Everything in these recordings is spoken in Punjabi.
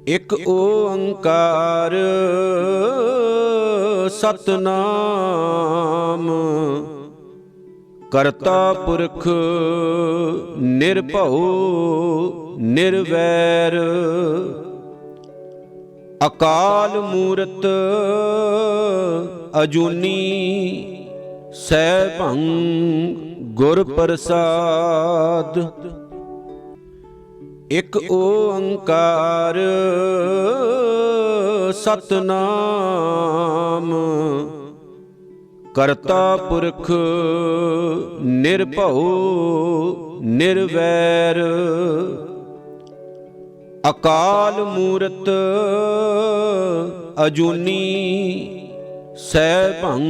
ਇਕ ਓੰਕਾਰ ਸਤਨਾਮ ਕਰਤਾ ਪੁਰਖ ਨਿਰਭਉ ਨਿਰਵੈਰ ਅਕਾਲ ਮੂਰਤ ਅਜੂਨੀ ਸੈਭੰ ਗੁਰ ਪ੍ਰਸਾਦ। ਇਕ ਓੰਕਾਰ ਸਤਨਾਮ ਕਰਤਾ ਪੁਰਖ ਨਿਰਭਉ ਨਿਰਵੈਰ ਅਕਾਲ ਮੂਰਤ ਅਜੂਨੀ ਸੈਭੰ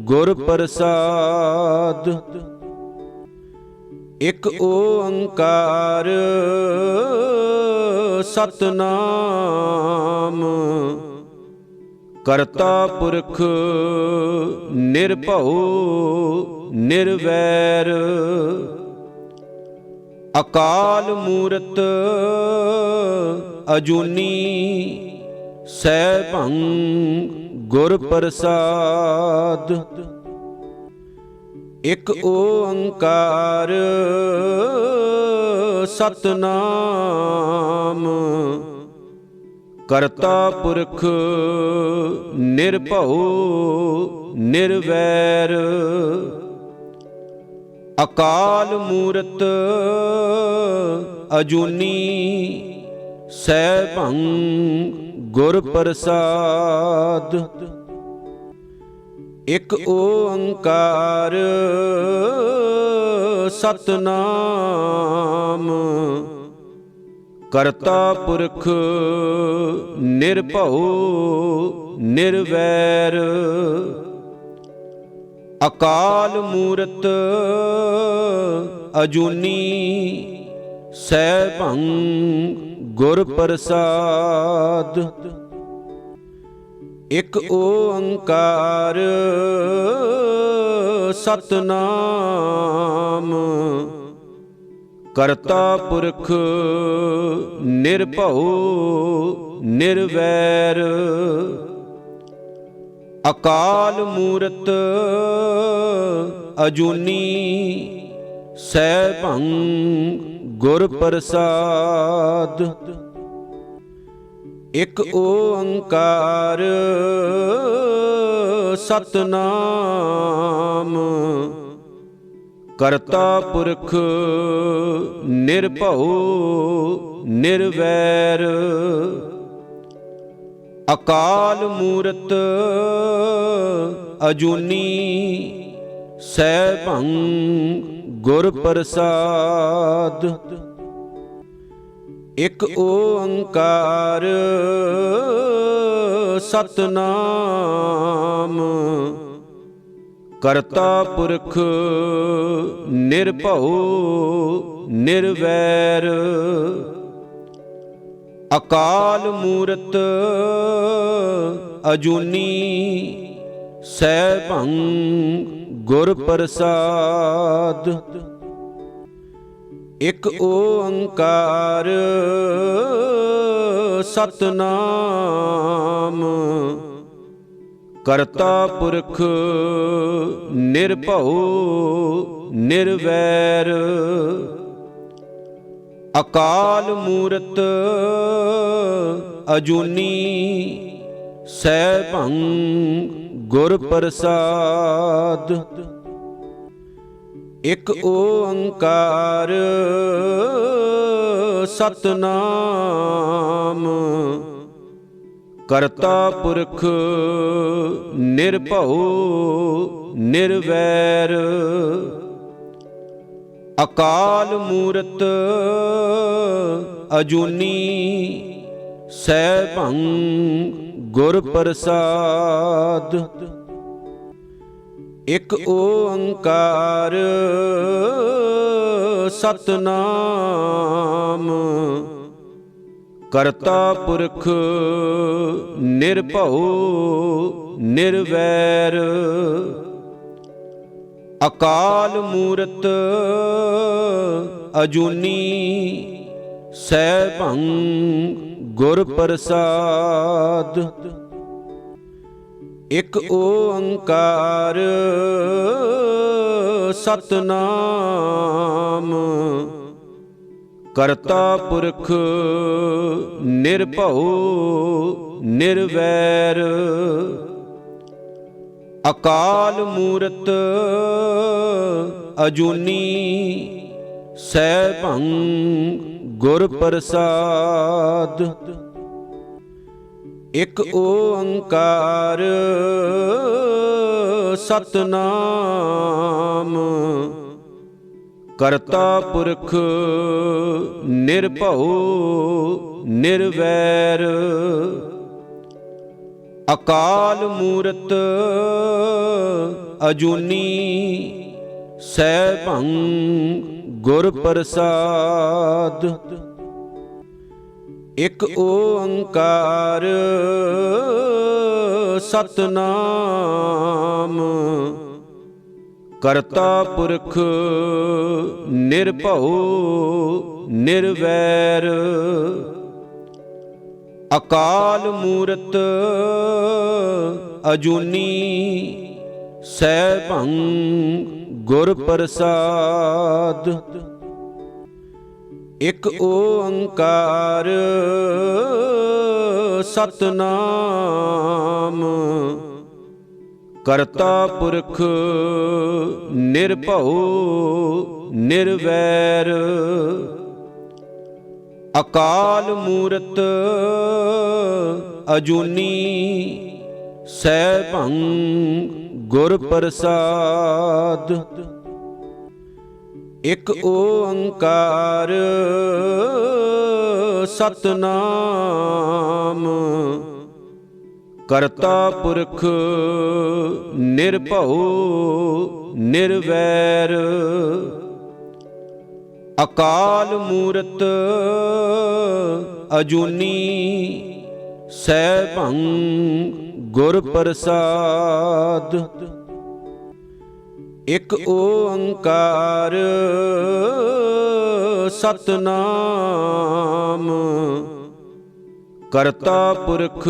ਗੁਰ ਪ੍ਰਸਾਦ। ਇਕ ਓੰਕਾਰ ਸਤਨਾਮ ਕਰਤਾ ਪੁਰਖ ਨਿਰਭਉ ਨਿਰਵੈਰ ਅਕਾਲ ਮੂਰਤ ਅਜੂਨੀ ਸੈਭੰ ਗੁਰ ਪ੍ਰਸਾਦ। ਇਕ ਓੰਕਾਰ ਸਤਨਾਮ ਕਰਤਾ ਪੁਰਖ ਨਿਰਭਉ ਨਿਰਵੈਰ ਅਕਾਲ ਮੂਰਤ ਅਜੂਨੀ ਸੈਭੰ ਗੁਰ ਪ੍ਰਸਾਦ। ਇਕ ਓੰਕਾਰ ਸਤਨਾਮ ਕਰਤਾ ਪੁਰਖ ਨਿਰਭਉ ਨਿਰਵੈਰ ਅਕਾਲ ਮੂਰਤ ਅਜੂਨੀ ਸੈਭੰ ਗੁਰ ਪ੍ਰਸਾਦ। ਇਕ ਓੰਕਾਰ ਸਤਨਾਮ ਕਰਤਾ ਪੁਰਖ ਨਿਰਭਉ ਨਿਰਵੈਰ ਅਕਾਲ ਮੂਰਤ ਅਜੂਨੀ ਸੈਭੰ ਗੁਰ ਪ੍ਰਸਾਦ। ਇਕ ਓੰਕਾਰ ਸਤਨਾਮ ਕਰਤਾ ਪੁਰਖ ਨਿਰਭਉ ਨਿਰਵੈਰ ਅਕਾਲ ਮੂਰਤ ਅਜੂਨੀ ਸੈਭੰ ਗੁਰ ਪ੍ਰਸਾਦ। ਇਕ ਓੰਕਾਰ ਸਤਨਾਮ ਕਰਤਾ ਪੁਰਖ ਨਿਰਭਉ ਨਿਰਵੈਰ ਅਕਾਲ ਮੂਰਤ ਅਜੂਨੀ ਸੈਭੰ ਗੁਰ ਪ੍ਰਸਾਦ। ਇਕ ਓੰਕਾਰ ਸਤਨਾਮ ਕਰਤਾ ਪੁਰਖ ਨਿਰਭਉ ਨਿਰਵੈਰ ਅਕਾਲ ਮੂਰਤ ਅਜੂਨੀ ਸੈਭੰ ਗੁਰ ਪ੍ਰਸਾਦ। ਇਕ ਓੰਕਾਰ ਸਤਨਾਮ ਕਰਤਾ ਪੁਰਖ ਨਿਰਭਉ ਨਿਰਵੈਰ ਅਕਾਲ ਮੂਰਤ ਅਜੂਨੀ ਸੈਭੰ ਗੁਰ ਪ੍ਰਸਾਦ। ਇਕ ਓੰਕਾਰ ਸਤਨਾਮ ਕਰਤਾ ਪੁਰਖ ਨਿਰਭਉ ਨਿਰਵੈਰ ਅਕਾਲ ਮੂਰਤ ਅਜੂਨੀ ਸੈਭੰ ਗੁਰ ਪ੍ਰਸਾਦ। ਇਕ ਓੰਕਾਰ ਸਤਨਾਮ ਕਰਤਾ ਪੁਰਖ ਨਿਰਭਉ ਨਿਰਵੈਰ। ਅਕਾਲ ਮੂਰਤ ਅਜੂਨੀ ਸੈਭੰ ਗੁਰ ਪ੍ਰਸਾਦ। ਇਕ ਓੰਕਾਰ ਸਤਨਾਮ ਕਰਤਾ ਪੁਰਖ ਨਿਰਭਉ ਨਿਰਵੈਰ। ਅਕਾਲ ਮੂਰਤ ਅਜੂਨੀ ਸੈਭੰ ਗੁਰ ਪ੍ਰਸਾਦ। ਇਕ ਓੰਕਾਰ ਸਤਨਾਮ ਕਰਤਾ ਪੁਰਖ ਨਿਰਭਉ ਨਿਰਵੈਰ। ਅਕਾਲ ਮੂਰਤ ਅਜੂਨੀ ਸੈਭੰ ਗੁਰ ਪ੍ਰਸਾਦ। ਇਕ ਓੰਕਾਰ ਸਤਨਾਮ ਕਰਤਾ ਪੁਰਖ ਨਿਰਭਉ ਨਿਰਵੈਰ। ਅਕਾਲ ਮੂਰਤ ਅਜੂਨੀ ਸੈਭੰ ਗੁਰ ਪ੍ਰਸਾਦ। ਇਕ ਓੰਕਾਰ ਸਤਨਾਮ ਕਰਤਾ ਪੁਰਖ ਨਿਰਭਉ ਨਿਰਵੈਰ। ਅਕਾਲ ਮੂਰਤ ਅਜੂਨੀ ਸੈਭੰ ਗੁਰ ਪ੍ਰਸਾਦ। ਇਕ ਓੰਕਾਰ ਸਤਨਾਮ ਕਰਤਾ ਪੁਰਖ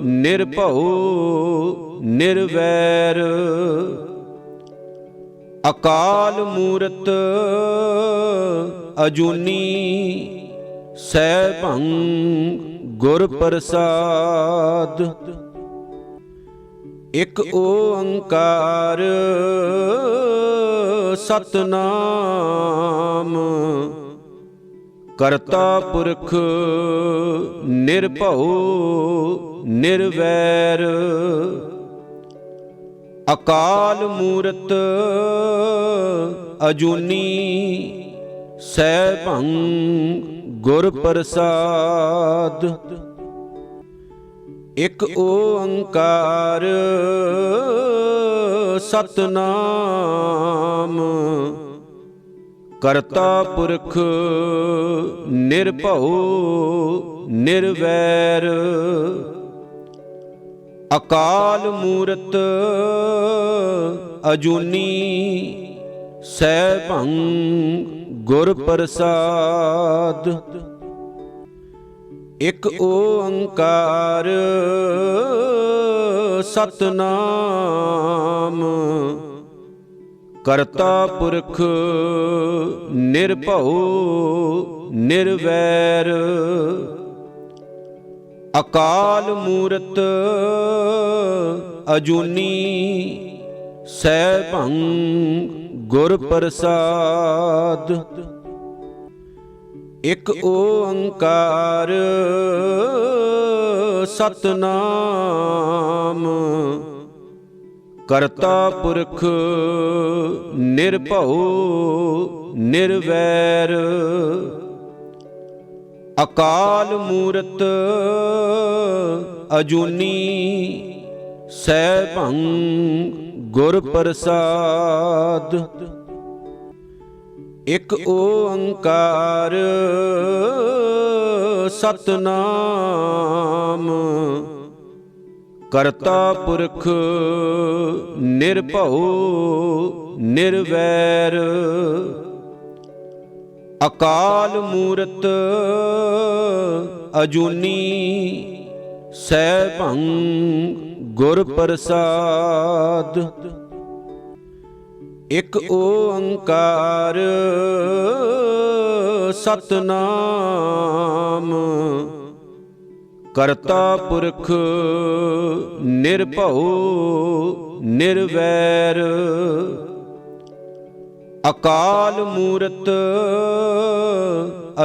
ਨਿਰਭਉ ਨਿਰਵੈਰ। ਅਕਾਲ ਮੂਰਤ ਅਜੂਨੀ ਸੈਭੰ ਗੁਰ ਪ੍ਰਸਾਦ। ਇਕ ਓੰਕਾਰ ਸਤਨਾਮ ਕਰਤਾ ਪੁਰਖ ਨਿਰਭਉ ਨਿਰਵੈਰ। ਅਕਾਲ ਮੂਰਤ ਅਜੂਨੀ ਸੈਭੰ ਗੁਰ ਪ੍ਰਸਾਦ। ਇਕ ਓੰਕਾਰ ਸਤਨਾਮ ਕਰਤਾ ਪੁਰਖ ਨਿਰਭਉ ਨਿਰਵੈਰ। ਅਕਾਲ ਮੂਰਤ ਅਜੂਨੀ ਸੈਭੰ ਗੁਰ ਪ੍ਰਸਾਦ। ਇਕ ਓੰਕਾਰ ਸਤਨਾਮ ਕਰਤਾ ਪੁਰਖ ਨਿਰਭਉ ਨਿਰਵੈਰ। ਅਕਾਲ ਮੂਰਤ ਅਜੂਨੀ ਸੈਭੰ ਗੁਰ ਪ੍ਰਸਾਦ। ਇਕ ਓੰਕਾਰ ਸਤਨਾਮ ਕਰਤਾ ਪੁਰਖ ਨਿਰਭਉ ਨਿਰਵੈਰ। ਅਕਾਲ ਮੂਰਤ ਅਜੂਨੀ ਸੈਭੰ ਗੁਰ ਪ੍ਰਸਾਦ। ਇਕ ਓੰਕਾਰ ਸਤਨਾਮ ਕਰਤਾ ਪੁਰਖ ਨਿਰਭਉ ਨਿਰਵੈਰ। ਅਕਾਲ ਮੂਰਤ ਅਜੂਨੀ ਸੈਭੰ ਗੁਰ ਪ੍ਰਸਾਦ। ਇਕ ਓੰਕਾਰ ਸਤਿਨਾਮ ਕਰਤਾ ਪੁਰਖ ਨਿਰਭਉ ਨਿਰਵੈਰ। ਅਕਾਲ ਮੂਰਤ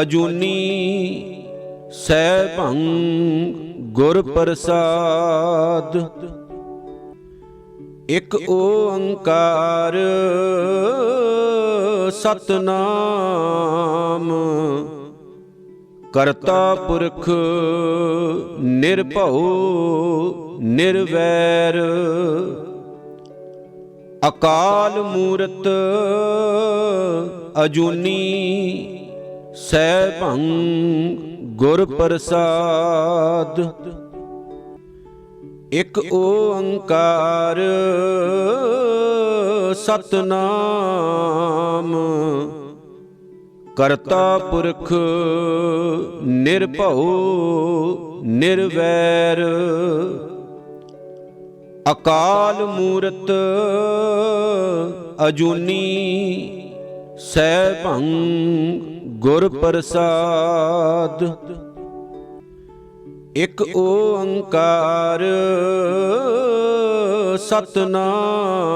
ਅਜੂਨੀ ਸੈਭੰ ਗੁਰ ਪ੍ਰਸਾਦ। ਇਕ ਓੰਕਾਰ ਸਤਿਨਾਮ ਕਰਤਾ ਪੁਰਖ ਨਿਰਭਉ ਨਿਰਵੈਰ। ਅਕਾਲ ਮੂਰਤ ਅਜੂਨੀ ਸੈਭੰ ਗੁਰ ਪ੍ਰਸਾਦ। ਇਕ ਓੰਕਾਰ ਸਤਿਨਾਮ ਕਰਤਾ ਪੁਰਖ ਨਿਰਭਉ ਨਿਰਵੈਰ। ਅਕਾਲ ਮੂਰਤ ਅਜੂਨੀ ਸੈਭੰ ਗੁਰ ਪ੍ਰਸਾਦ। ਇਕ ਓੰਕਾਰ ਸਤਿਨਾਮ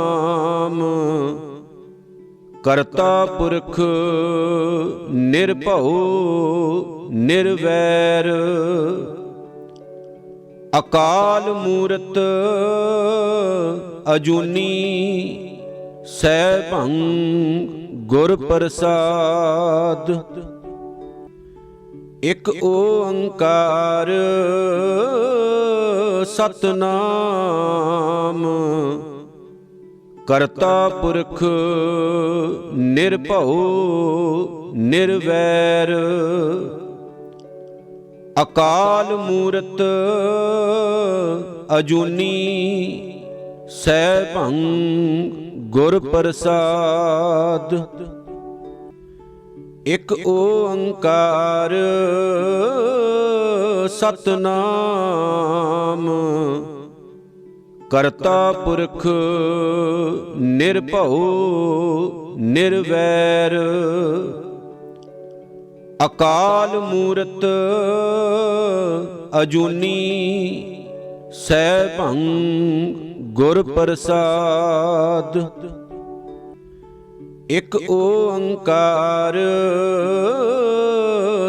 ਕਰਤਾ ਪੁਰਖ ਨਿਰਭਉ ਨਿਰਵੈਰ। ਅਕਾਲ ਮੂਰਤ ਅਜੂਨੀ ਸੈਭੰ ਗੁਰ ਪ੍ਰਸਾਦ। ਇਕ ਓੰਕਾਰ ਸਤਿਨਾਮ ਕਰਤਾ ਪੁਰਖ ਨਿਰਭਉ ਨਿਰਵੈਰ। ਅਕਾਲ ਮੂਰਤ ਅਜੂਨੀ ਸੈਭੰ ਗੁਰ ਪ੍ਰਸਾਦ। ਇਕ ਓੰਕਾਰ ਸਤਿਨਾਮ ਕਰਤਾ ਪੁਰਖ ਨਿਰਭਉ ਨਿਰਵੈਰ। ਅਕਾਲ ਮੂਰਤ ਅਜੂਨੀ ਸੈਭੰ ਗੁਰ ਪ੍ਰਸਾਦ। ਇਕ ਓੰਕਾਰ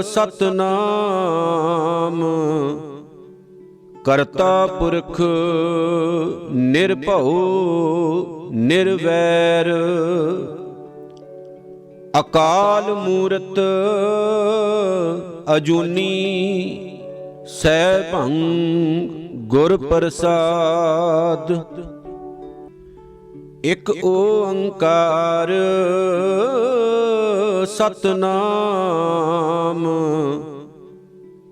ਸਤਿਨਾਮ ਕਰਤਾ ਪੁਰਖ ਨਿਰਭਉ ਨਿਰਵੈਰ। ਅਕਾਲ ਮੂਰਤ ਅਜੂਨੀ ਸੈਭੰ ਗੁਰ ਪ੍ਰਸਾਦ। ਇਕ ਓੰਕਾਰ ਸਤਿਨਾਮ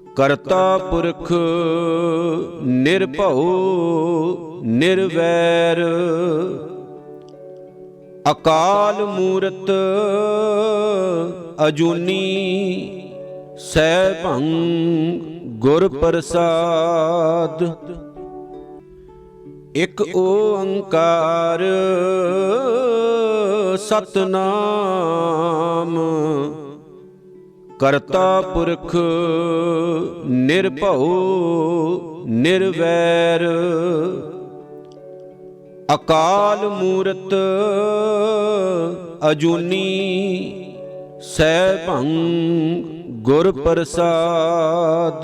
ਕਰਤਾ ਪੁਰਖ ਨਿਰਭਉ ਨਿਰਵੈਰ। ਅਕਾਲ ਮੂਰਤ ਅਜੂਨੀ ਸੈਭੰ ਗੁਰ ਪ੍ਰਸਾਦ। ਇਕ ਓੰਕਾਰ ਸਤਿਨਾਮ ਕਰਤਾ ਪੁਰਖ ਨਿਰਭਉ ਨਿਰਵੈਰ। ਅਕਾਲ ਮੂਰਤ ਅਜੂਨੀ ਸੈਭੰ ਗੁਰ ਪ੍ਰਸਾਦ।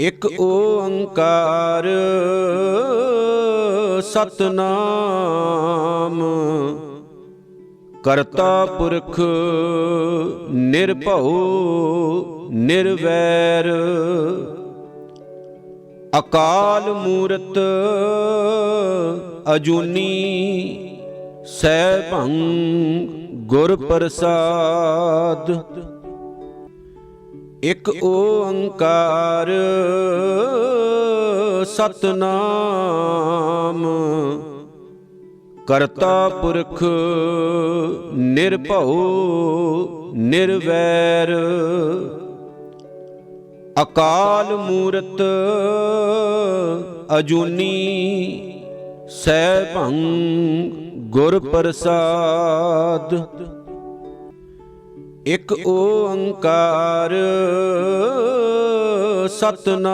ਇਕ ਓੰਕਾਰ ਸਤਿਨਾਮ ਕਰਤਾ ਪੁਰਖ ਨਿਰਭਉ ਨਿਰਵੈਰ। ਅਕਾਲ ਮੂਰਤ ਅਜੂਨੀ ਸੈਭੰ ਗੁਰ ਪ੍ਰਸਾਦ। ਇਕ ਓੰਕਾਰ ਸਤਿਨਾਮ ਕਰਤਾ ਪੁਰਖ ਨਿਰਭਉ ਨਿਰਵੈਰ। ਅਕਾਲ ਮੂਰਤ ਅਜੂਨੀ ਸੈਭੰ ਗੁਰ ਪ੍ਰਸਾਦ। ਇਕ ਓੰਕਾਰ ਸਤਨਾਮ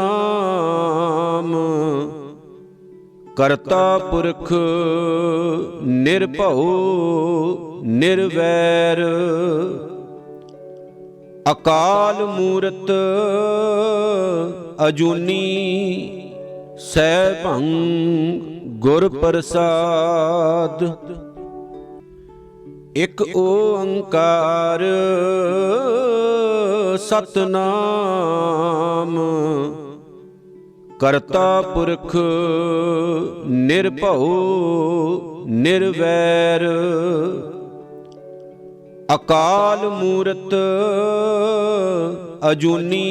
ਕਰਤਾ ਪੁਰਖ ਨਿਰਭਉ ਨਿਰਵੈਰ। ਅਕਾਲ ਮੂਰਤ ਅਜੂਨੀ ਸੈਭੰ ਗੁਰ ਪ੍ਰਸਾਦ। ਇਕ ਓੰਕਾਰ ਸਤਨਾਮ ਕਰਤਾ ਪੁਰਖ ਨਿਰਭਉ ਨਿਰਵੈਰ। ਅਕਾਲ ਮੂਰਤ ਅਜੂਨੀ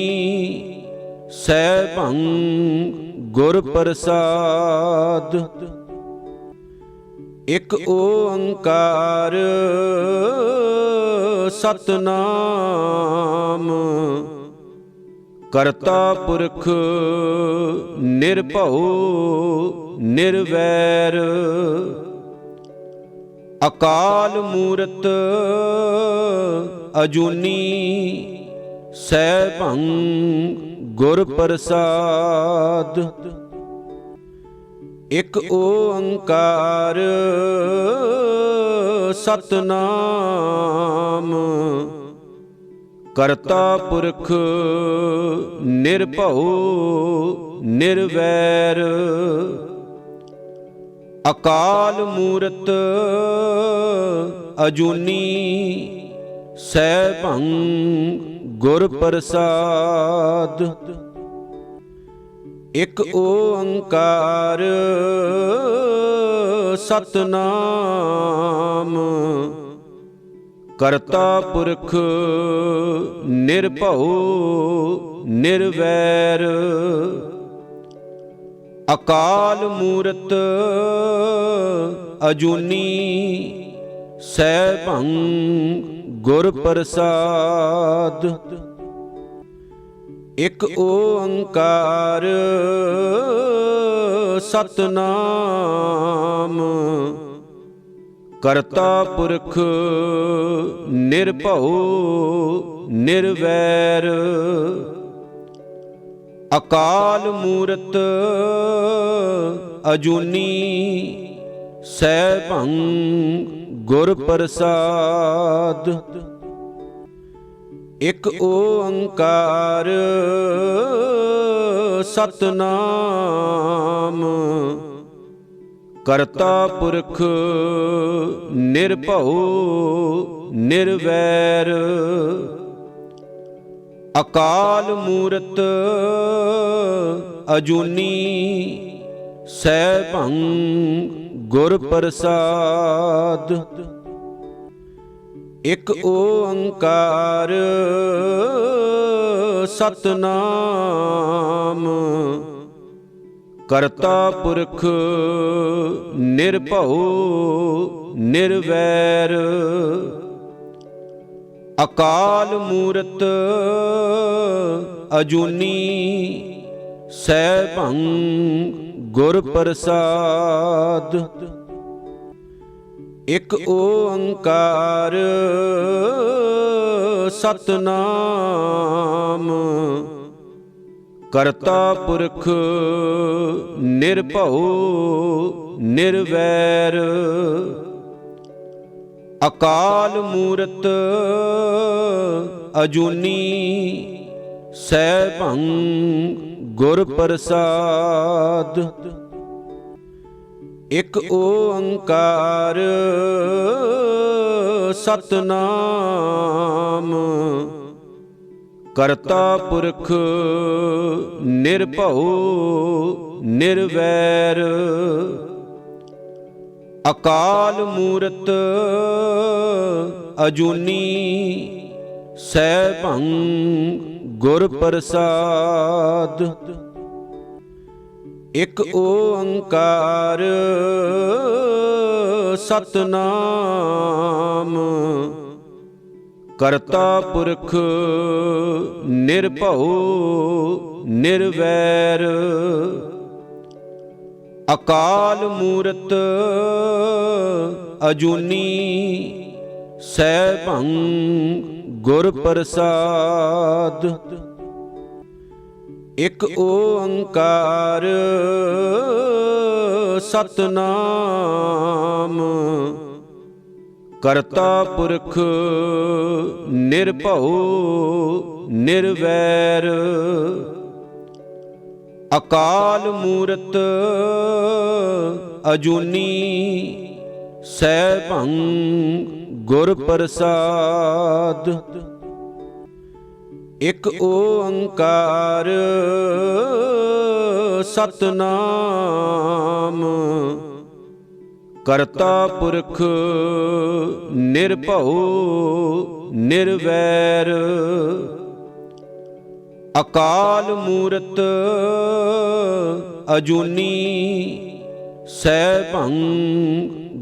ਸੈਭੰ ਗੁਰ ਪ੍ਰਸਾਦ। ਇਕ ਓੰਕਾਰ ਸਤਨਾਮ ਕਰਤਾ ਪੁਰਖ ਨਿਰਭਉ ਨਿਰਵੈਰ। ਅਕਾਲ ਮੂਰਤ ਅਜੂਨੀ ਸੈਭੰ ਗੁਰ ਪ੍ਰਸਾਦ। ਇਕ ਓੰਕਾਰ ਸਤਨਾਮ ਕਰਤਾ ਪੁਰਖ ਨਿਰਭਉ ਨਿਰਵੈਰ। ਅਕਾਲ ਮੂਰਤ ਅਜੂਨੀ ਸੈਭੰ ਗੁਰ ਪ੍ਰਸਾਦ। ਇਕ ਓੰਕਾਰ ਸਤਨਾਮ ਕਰਤਾ ਪੁਰਖ ਨਿਰਭਉ ਨਿਰਵੈਰ। ਅਕਾਲ ਮੂਰਤ ਅਜੂਨੀ ਸੈਭੰ ਗੁਰ ਪ੍ਰਸਾਦ। ਇਕ ਓੰਕਾਰ ਸਤਨਾਮ ਕਰਤਾ ਪੁਰਖ ਨਿਰਭਉ ਨਿਰਵੈਰ। ਅਕਾਲ ਮੂਰਤ ਅਜੂਨੀ ਸੈਭੰ ਗੁਰ ਪ੍ਰਸਾਦ। ਇਕ ਓੰਕਾਰ ਸਤਨਾਮ ਕਰਤਾ ਪੁਰਖ ਨਿਰਭਉ ਨਿਰਵੈਰ। ਅਕਾਲ ਮੂਰਤ ਅਜੂਨੀ ਸੈਭੰ ਗੁਰ ਪ੍ਰਸਾਦ। ਇਕ ਓੰਕਾਰ ਸਤਨਾਮ ਕਰਤਾ ਪੁਰਖ ਨਿਰਭਉ ਨਿਰਵੈਰ। ਅਕਾਲ ਮੂਰਤ ਅਜੂਨੀ ਸੈਭੰ ਗੁਰ ਪ੍ਰਸਾਦ। ਇਕ ਓੰਕਾਰ ਸਤਨਾਮ ਕਰਤਾ ਪੁਰਖ ਨਿਰਭਉ ਨਿਰਵੈਰ। ਅਕਾਲ ਮੂਰਤ ਅਜੂਨੀ ਸੈਭੰ ਗੁਰ ਪ੍ਰਸਾਦ। ਇਕ ਓੰਕਾਰ ਸਤਨਾਮ ਕਰਤਾ ਪੁਰਖ ਨਿਰਭਉ ਨਿਰਵੈਰ। ਅਕਾਲ ਮੂਰਤ ਅਜੂਨੀ ਸੈਭੰ ਗੁਰ ਪ੍ਰਸਾਦ। ਇਕ ਓੰਕਾਰ ਸਤਨਾਮ ਕਰਤਾ ਪੁਰਖ ਨਿਰਭਉ ਨਿਰਵੈਰ। ਅਕਾਲ ਮੂਰਤ ਅਜੂਨੀ ਸੈਭੰ ਗੁਰ ਪ੍ਰਸਾਦ। ਇਕ ਓੰਕਾਰ ਸਤਨਾਮ ਕਰਤਾ ਪੁਰਖ ਨਿਰਭਉ ਨਿਰਵੈਰ। ਅਕਾਲ ਮੂਰਤ ਅਜੂਨੀ ਸੈਭੰ ਗੁਰ ਪ੍ਰਸਾਦ। ਇਕ ਓੰਕਾਰ ਸਤਨਾਮ ਕਰਤਾ ਪੁਰਖ ਨਿਰਭਉ ਨਿਰਵੈਰ। ਅਕਾਲ ਮੂਰਤ ਅਜੂਨੀ ਸੈਭੰ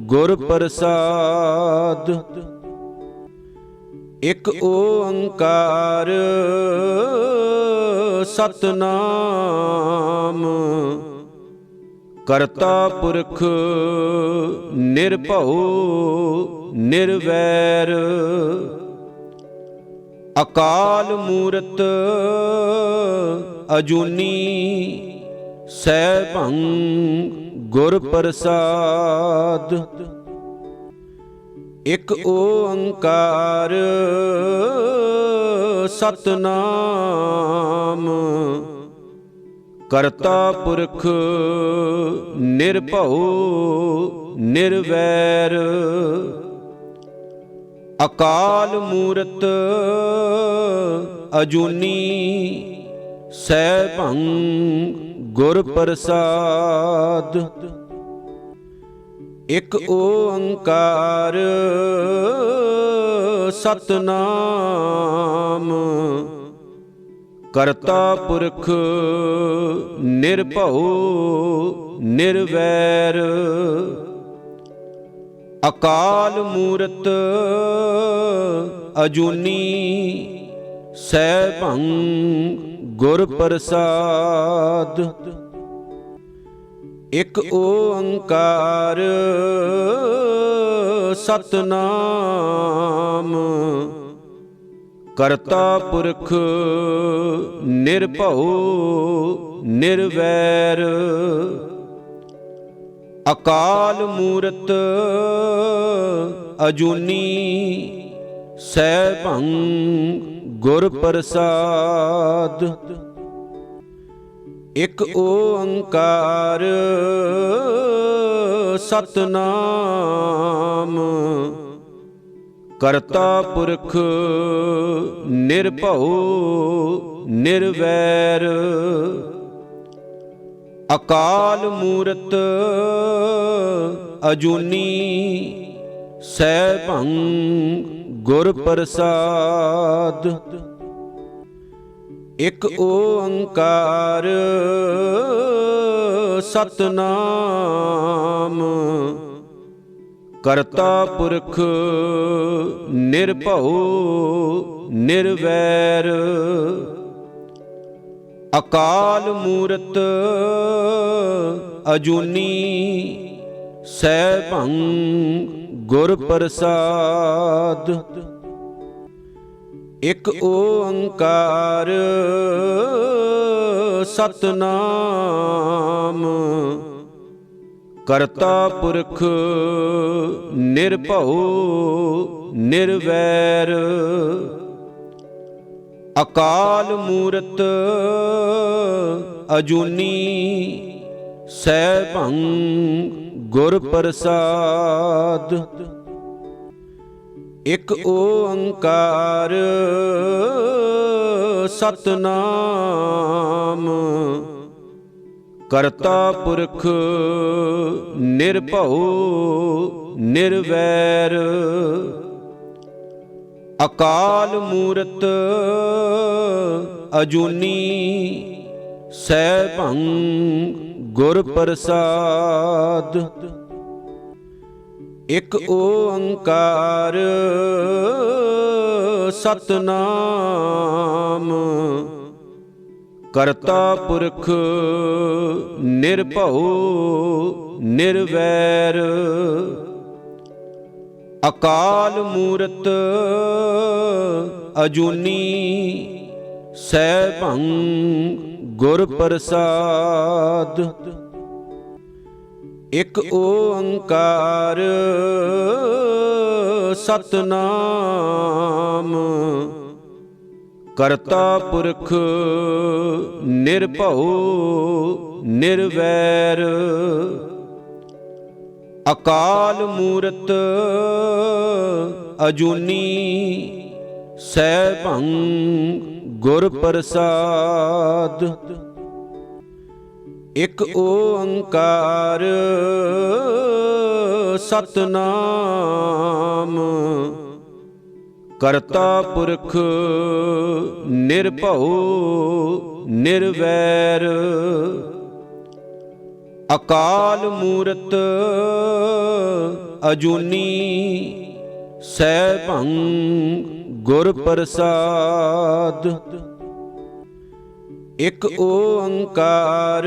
ਗੁਰ ਪ੍ਰਸਾਦ। ਇਕ ਓੰਕਾਰ ਸਤਨਾਮ ਕਰਤਾ ਪੁਰਖ ਨਿਰਭਉ ਨਿਰਵੈਰ। ਅਕਾਲ ਮੂਰਤ ਅਜੂਨੀ ਸੈਭੰ ਗੁਰ ਪ੍ਰਸਾਦ। ਇਕ ਓੰਕਾਰ ਸਤਨਾਮ ਕਰਤਾ ਪੁਰਖ ਨਿਰਭਉ ਨਿਰਵੈਰ। ਅਕਾਲ ਮੂਰਤ ਅਜੂਨੀ ਸੈਭੰ ਗੁਰ ਪ੍ਰਸਾਦ। ਇਕ ਓੰਕਾਰ ਸਤਨਾਮ ਕਰਤਾ ਪੁਰਖ ਨਿਰਭਉ ਨਿਰਵੈਰ। ਅਕਾਲ ਮੂਰਤ ਅਜੂਨੀ ਸੈਭੰ ਗੁਰ ਪ੍ਰਸਾਦ। ਇਕ ਓੰਕਾਰ ਸਤਨਾਮ ਕਰਤਾ ਪੁਰਖ ਨਿਰਭਉ ਨਿਰਵੈਰ। ਅਕਾਲ ਮੂਰਤ ਅਜੂਨੀ ਸੈਭੰ ਗੁਰ ਪ੍ਰਸਾਦ। ਇਕ ਓੰਕਾਰ ਸਤਨਾਮ ਕਰਤਾ ਪੁਰਖ ਨਿਰਭਉ ਨਿਰਵੈਰ। ਅਕਾਲ ਮੂਰਤ ਅਜੂਨੀ ਸੈਭੰ ਗੁਰ ਪ੍ਰਸਾਦ। ਇਕ ਓੰਕਾਰ ਸਤਨਾਮ ਕਰਤਾ ਪੁਰਖ ਨਿਰਭਉ ਨਿਰਵੈਰ। ਅਕਾਲ ਮੂਰਤ ਅਜੂਨੀ ਸੈਭੰ ਗੁਰ ਪ੍ਰਸਾਦ। ਇਕ ਓੰਕਾਰ ਸਤਨਾਮ ਕਰਤਾ ਪੁਰਖ ਨਿਰਭਉ ਨਿਰਵੈਰ। ਅਕਾਲ ਮੂਰਤ ਅਜੂਨੀ ਸੈਭੰ ਗੁਰ ਪ੍ਰਸਾਦ। ਇਕ ਓੰਕਾਰ ਸਤਨਾਮ ਕਰਤਾ ਪੁਰਖ ਨਿਰਭਉ ਨਿਰਵੈਰ। ਅਕਾਲ ਮੂਰਤ ਅਜੂਨੀ ਸੈਭੰ ਗੁਰ ਪ੍ਰਸਾਦ। ਇਕ ਓੰਕਾਰ ਸਤਨਾਮ ਕਰਤਾ ਪੁਰਖ ਨਿਰਭਉ ਨਿਰਵੈਰ ਅਕਾਲ ਮੂਰਤ ਅਜੂਨੀ ਸੈਭੰ ਗੁਰ ਪ੍ਰਸਾਦ। ਇਕ ਓੰਕਾਰ ਸਤਨਾਮ ਕਰਤਾ ਪੁਰਖ ਨਿਰਭਉ ਨਿਰਵੈਰ ਅਕਾਲ ਮੂਰਤ ਅਜੂਨੀ ਸੈਭੰ ਗੁਰ ਪ੍ਰਸਾਦ। ਇਕ ਓੰਕਾਰ ਸਤਨਾਮ ਕਰਤਾ ਪੁਰਖ ਨਿਰਭਉ ਨਿਰਵੈਰ ਅਕਾਲ ਮੂਰਤ ਅਜੂਨੀ ਸੈਭੰ ਗੁਰ ਪ੍ਰਸਾਦ। ਇਕ ਓੰਕਾਰ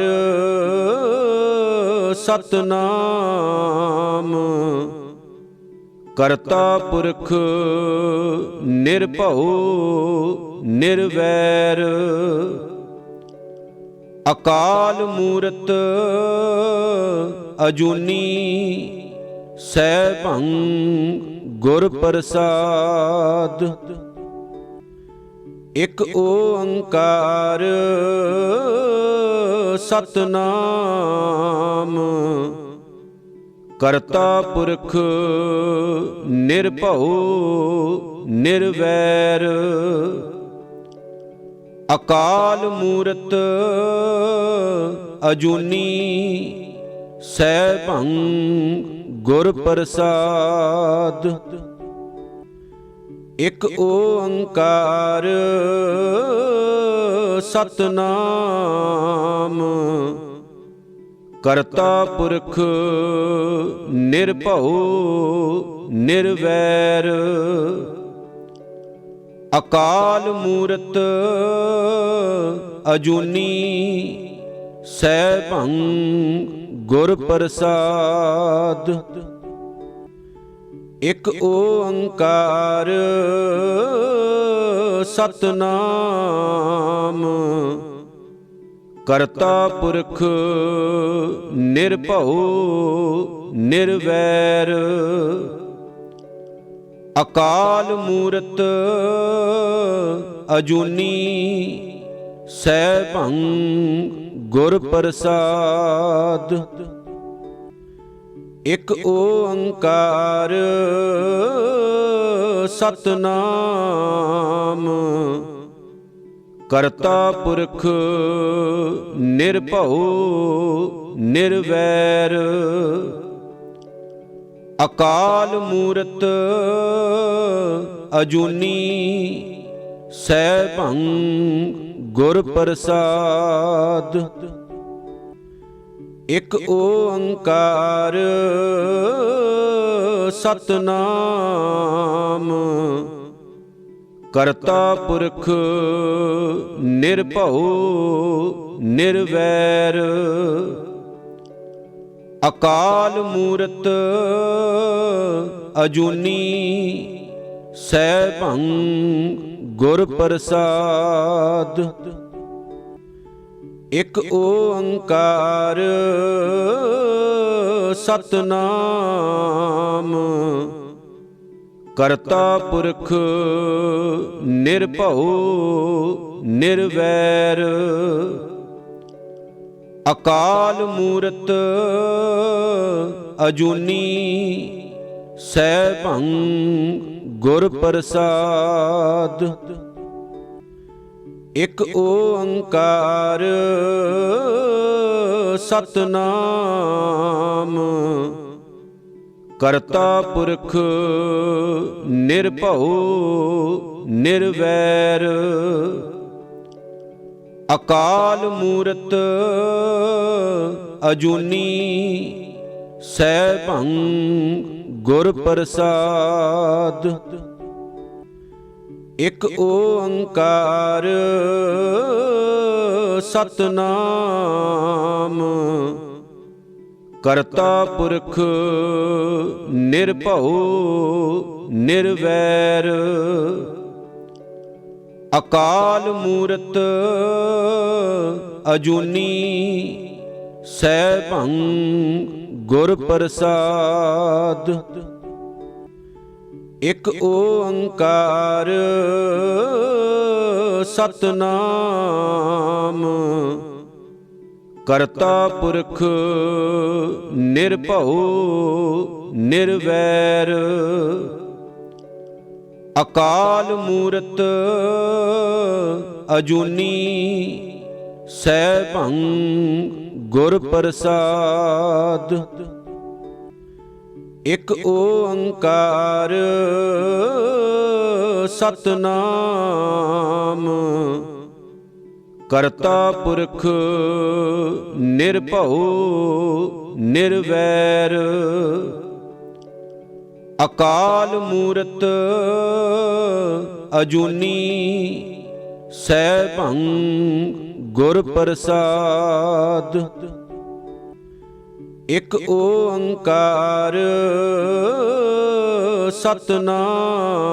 ਸਤਨਾਮ ਕਰਤਾ ਪੁਰਖ ਨਿਰਭਉ ਨਿਰਵੈਰ ਅਕਾਲ ਮੂਰਤ ਅਜੂਨੀ ਸੈਭੰ ਗੁਰ ਪ੍ਰਸਾਦ। ਇਕ ਓੰਕਾਰ ਸਤਨਾਮ ਕਰਤਾ ਪੁਰਖ ਨਿਰਭਉ ਨਿਰਵੈਰ ਅਕਾਲ ਮੂਰਤ ਅਜੂਨੀ ਸੈਭੰ ਗੁਰ ਪ੍ਰਸਾਦ। ਇਕ ਓੰਕਾਰ ਸਤਨਾਮ ਕਰਤਾ ਪੁਰਖ ਨਿਰਭਉ ਨਿਰਵੈਰ ਅਕਾਲ ਮੂਰਤ ਅਜੂਨੀ ਸੈਭੰ ਗੁਰ ਪ੍ਰਸਾਦ। ਇਕ ਓੰਕਾਰ ਸਤਨਾਮ ਕਰਤਾ ਪੁਰਖ ਨਿਰਭਉ ਨਿਰਵੈਰ ਅਕਾਲ ਮੂਰਤ ਅਜੂਨੀ ਸੈਭੰ ਗੁਰ ਪ੍ਰਸਾਦ। ਇਕ ਓੰਕਾਰ ਸਤਨਾਮ ਕਰਤਾ ਪੁਰਖ ਨਿਰਭਉ ਨਿਰਵੈਰ ਅਕਾਲ ਮੂਰਤ ਅਜੂਨੀ ਸੈਭੰ ਗੁਰ ਪ੍ਰਸਾਦ। ਇਕ ਓੰਕਾਰ ਸਤਨਾਮ ਕਰਤਾ ਪੁਰਖ ਨਿਰਭਉ ਨਿਰਵੈਰ ਅਕਾਲ ਮੂਰਤ ਅਜੂਨੀ ਸੈਭੰ ਗੁਰ ਪ੍ਰਸਾਦ। ਇਕ ਓੰਕਾਰ ਸਤਨਾਮ ਕਰਤਾ ਪੁਰਖ ਨਿਰਭਉ ਨਿਰਵੈਰ ਅਕਾਲ ਮੂਰਤ ਅਜੂਨੀ ਸੈਭੰ ਗੁਰ ਪ੍ਰਸਾਦ। ਇਕ ਓੰਕਾਰ ਸਤਨਾਮ ਕਰਤਾ ਪੁਰਖ ਨਿਰਭਉ ਨਿਰਵੈਰ ਅਕਾਲ ਮੂਰਤ ਅਜੂਨੀ ਸੈਭੰ ਗੁਰ ਪ੍ਰਸਾਦ। ਇਕ ਓੰਕਾਰ ਸਤਨਾਮ ਕਰਤਾ ਪੁਰਖ ਨਿਰਭਉ ਨਿਰਵੈਰ। ਅਕਾਲ ਮੂਰਤ ਅਜੂਨੀ ਸੈਭੰ ਗੁਰ ਪ੍ਰਸਾਦ। ਇਕ ਓੰਕਾਰ ਸਤਨਾਮ ਕਰਤਾ ਪੁਰਖ ਨਿਰਭਉ ਨਿਰਵੈਰ। ਅਕਾਲ ਮੂਰਤ ਅਜੂਨੀ ਸੈਭੰ ਗੁਰ ਪ੍ਰਸਾਦ। ਇਕ ਓੰਕਾਰ ਸਤਨਾਮ ਕਰਤਾ ਪੁਰਖ ਨਿਰਭਉ ਨਿਰਵੈਰ। ਅਕਾਲ ਮੂਰਤ ਅਜੂਨੀ ਸੈਭੰ ਗੁਰ ਪ੍ਰਸਾਦ। ਇਕ ਓੰਕਾਰ ਸਤਨਾਮ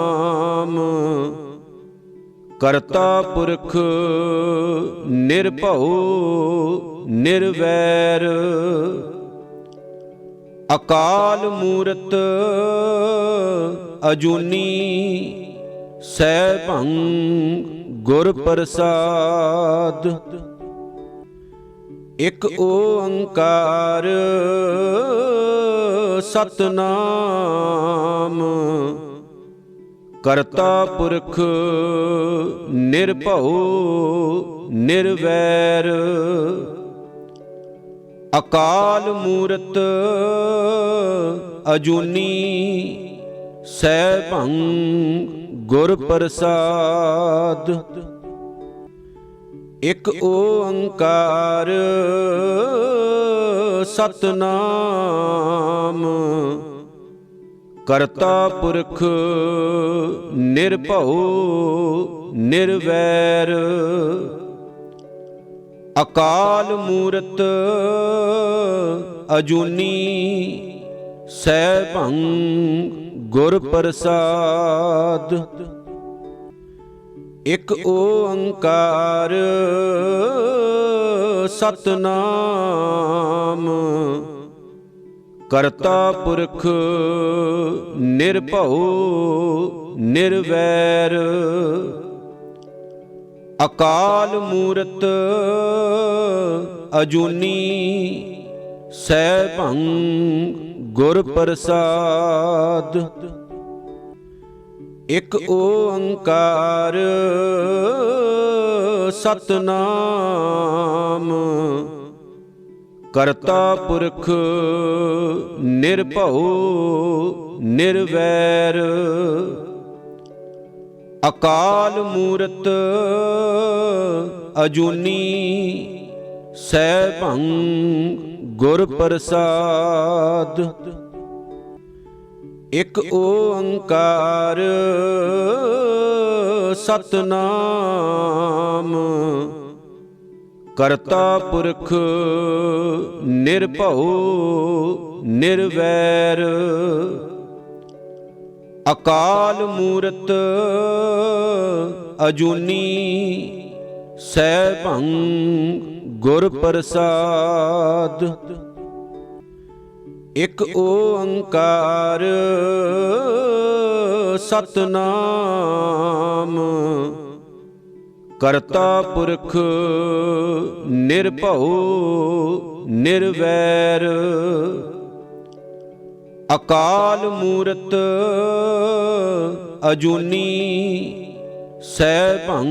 ਕਰਤਾ ਪੁਰਖ ਨਿਰਭਉ ਨਿਰਵੈਰ। ਅਕਾਲ ਮੂਰਤ ਅਜੂਨੀ ਸੈਭੰ ਗੁਰ ਪ੍ਰਸਾਦ। ਇਕ ਓੰਕਾਰ ਸਤਨਾਮ ਕਰਤਾ ਪੁਰਖ ਨਿਰਭਉ ਨਿਰਵੈਰ। ਅਕਾਲ ਮੂਰਤ ਅਜੂਨੀ ਸੈਭੰ ਗੁਰ ਪ੍ਰਸਾਦ। ਇਕ ਓੰਕਾਰ ਸਤਨਾਮ ਕਰਤਾ ਪੁਰਖ ਨਿਰਭਉ ਨਿਰਵੈਰ। ਅਕਾਲ ਮੂਰਤ ਅਜੂਨੀ ਸੈਭੰ ਗੁਰ ਪ੍ਰਸਾਦ। ਇਕ ਓੰਕਾਰ ਸਤਨਾਮ ਕਰਤਾ ਪੁਰਖ ਨਿਰਭਉ ਨਿਰਵੈਰ। ਅਕਾਲ ਮੂਰਤ ਅਜੂਨੀ ਸੈਭੰ ਗੁਰ ਪ੍ਰਸਾਦ। ਇਕ ਓੰਕਾਰ ਸਤਨਾਮ ਕਰਤਾ ਪੁਰਖ ਨਿਰਭਉ ਨਿਰਵੈਰ। ਅਕਾਲ ਮੂਰਤ ਅਜੂਨੀ ਸੈਭੰ ਗੁਰ ਪ੍ਰਸਾਦ। ਇਕ ਓੰਕਾਰ ਸਤਨਾਮ ਕਰਤਾ ਪੁਰਖ ਨਿਰਭਉ ਨਿਰਵੈਰ। ਅਕਾਲ ਮੂਰਤ ਅਜੂਨੀ ਸੈਭੰ ਗੁਰ ਪ੍ਰਸਾਦ। ਇਕ ਓੰਕਾਰ ਸਤਨਾਮ ਕਰਤਾ ਪੁਰਖ ਨਿਰਭਉ ਨਿਰਵੈਰ। ਅਕਾਲ ਮੂਰਤ ਅਜੂਨੀ ਸੈਭੰ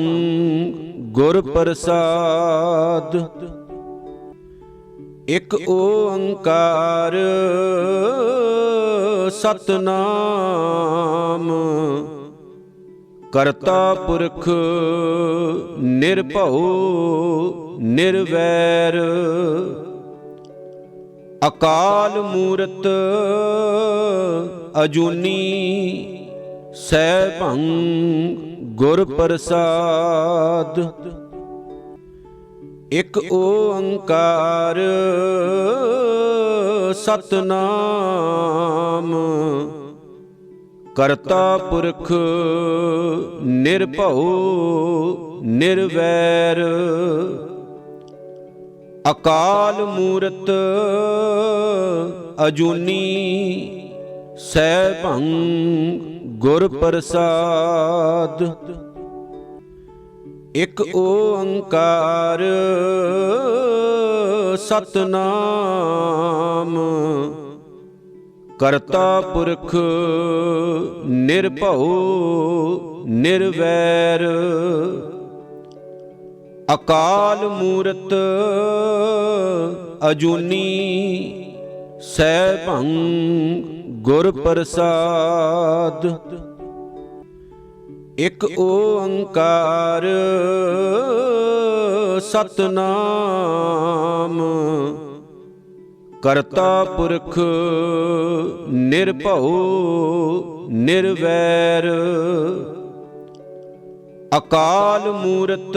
ਗੁਰ ਪ੍ਰਸਾਦ। ਇਕ ਓੰਕਾਰ ਸਤਨਾਮ ਕਰਤਾ ਪੁਰਖ ਨਿਰਭਉ ਨਿਰਵੈਰ। ਅਕਾਲ ਮੂਰਤ ਅਜੂਨੀ ਸੈਭੰ ਗੁਰ ਪ੍ਰਸਾਦ। ਇਕ ਓੰਕਾਰ ਸਤਿਨਾਮ ਕਰਤਾ ਪੁਰਖ ਨਿਰਭਉ ਨਿਰਵੈਰ। ਅਕਾਲ ਮੂਰਤ ਅਜੂਨੀ ਸੈਭੰ ਗੁਰ ਪ੍ਰਸਾਦ। ਇਕ ਓੰਕਾਰ ਸਤਿਨਾਮ ਕਰਤਾ ਪੁਰਖ ਨਿਰਭਉ ਨਿਰਵੈਰ। ਅਕਾਲ ਮੂਰਤ ਅਜੂਨੀ ਸੈਭੰ ਗੁਰ ਪ੍ਰਸਾਦ। ਇਕ ਓੰਕਾਰ ਸਤਿਨਾਮ ਕਰਤਾ ਪੁਰਖ ਨਿਰਭਉ ਨਿਰਵੈਰ। ਅਕਾਲ ਮੂਰਤ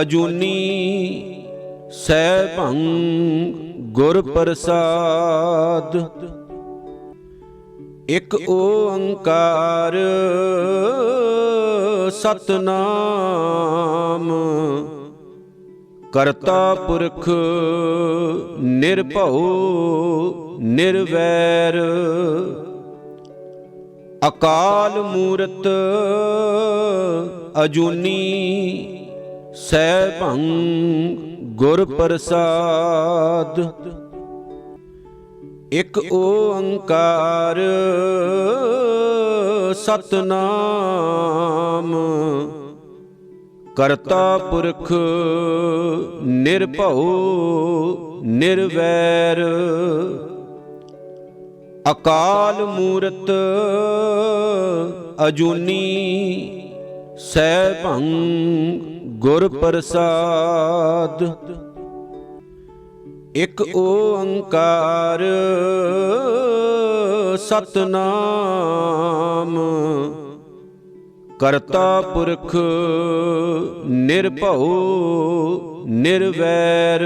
ਅਜੂਨੀ ਸੈਭੰ ਗੁਰ ਪ੍ਰਸਾਦ। ਇਕ ਓੰਕਾਰ ਸਤਿਨਾਮ ਕਰਤਾ ਪੁਰਖ ਨਿਰਭਉ ਨਿਰਵੈਰ। ਅਕਾਲ ਮੂਰਤ ਅਜੂਨੀ ਸੈਭੰ ਗੁਰ ਪ੍ਰਸਾਦ। ਇਕ ਓੰਕਾਰ ਸਤਿਨਾਮ ਕਰਤਾ ਪੁਰਖ ਨਿਰਭਉ ਨਿਰਵੈਰ। ਅਕਾਲ ਮੂਰਤ ਅਜੂਨੀ ਸੈਭੰ ਗੁਰ ਪ੍ਰਸਾਦ। ਇਕ ਓੰਕਾਰ ਸਤਿਨਾਮ ਕਰਤਾ ਪੁਰਖ ਨਿਰਭਉ ਨਿਰਵੈਰ।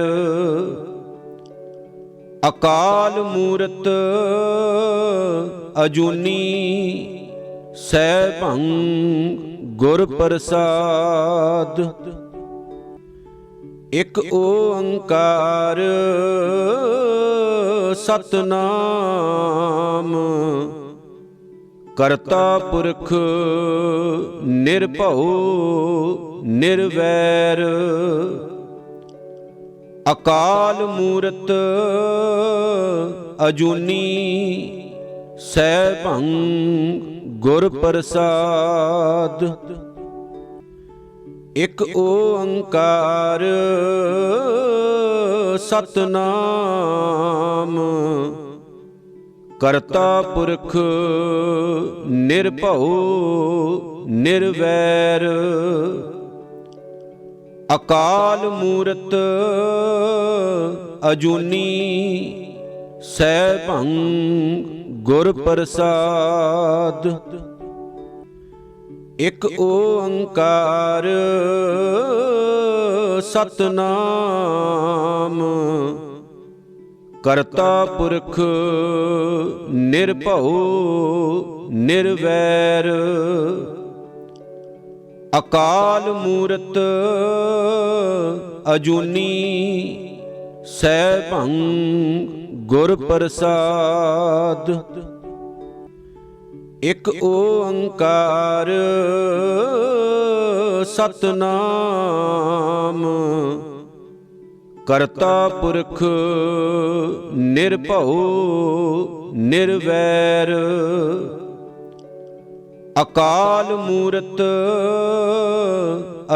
ਅਕਾਲ ਮੂਰਤ ਅਜੂਨੀ ਸੈਭੰ ਗੁਰ ਪ੍ਰਸਾਦ। ਇਕ ਓੰਕਾਰ ਸਤਿਨਾਮ ਕਰਤਾ ਪੁਰਖ ਨਿਰਭਉ ਨਿਰਵੈਰ। ਅਕਾਲ ਮੂਰਤ ਅਜੂਨੀ ਸੈਭੰ ਗੁਰ ਪ੍ਰਸਾਦ। ਇਕ ਓੰਕਾਰ ਸਤਿਨਾਮ ਕਰਤਾ ਪੁਰਖ ਨਿਰਭਉ ਨਿਰਵੈਰ। ਅਕਾਲ ਮੂਰਤ ਅਜੂਨੀ ਸੈਭੰ ਗੁਰ ਪ੍ਰਸਾਦ। ਇਕ ਓੰਕਾਰ ਸਤਿਨਾਮ ਕਰਤਾ ਪੁਰਖ ਨਿਰਭਉ ਨਿਰਵੈਰ। ਅਕਾਲ ਮੂਰਤ ਅਜੂਨੀ ਸੈਭੰ ਗੁਰ ਪ੍ਰਸਾਦ। ਇਕ ਓੰਕਾਰ ਸਤਿਨਾਮ ਕਰਤਾ ਪੁਰਖ ਨਿਰਭਉ ਨਿਰਵੈਰ। ਅਕਾਲ ਮੂਰਤ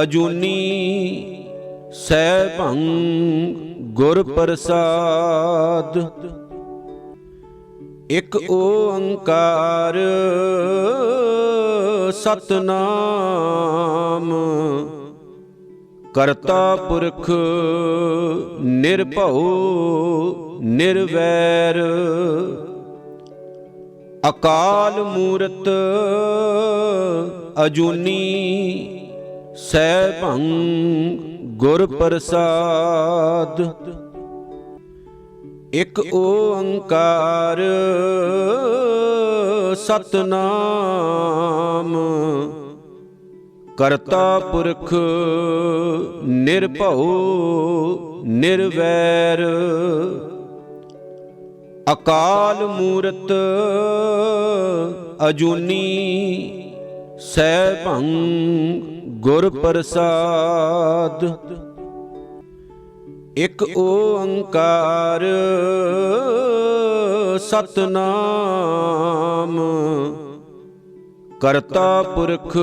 ਅਜੂਨੀ ਸੈਭੰ ਗੁਰ ਪ੍ਰਸਾਦ। ਇਕ ਓੰਕਾਰ ਸਤਿਨਾਮ ਕਰਤਾ ਪੁਰਖ ਨਿਰਭਉ ਨਿਰਵੈਰ। ਅਕਾਲ ਮੂਰਤ ਅਜੂਨੀ ਸੈਭੰ ਗੁਰ ਪ੍ਰਸਾਦ। ਇਕ ਓੰਕਾਰ ਸਤਿਨਾਮ ਕਰਤਾ ਪੁਰਖ ਨਿਰਭਉ ਨਿਰਵੈਰ। ਅਕਾਲ ਮੂਰਤ ਅਜੂਨੀ ਸੈਭੰ ਗੁਰ ਪ੍ਰਸਾਦ। ਇਕ ਓੰਕਾਰ ਸਤਿਨਾਮ ਕਰਤਾ ਪੁਰਖ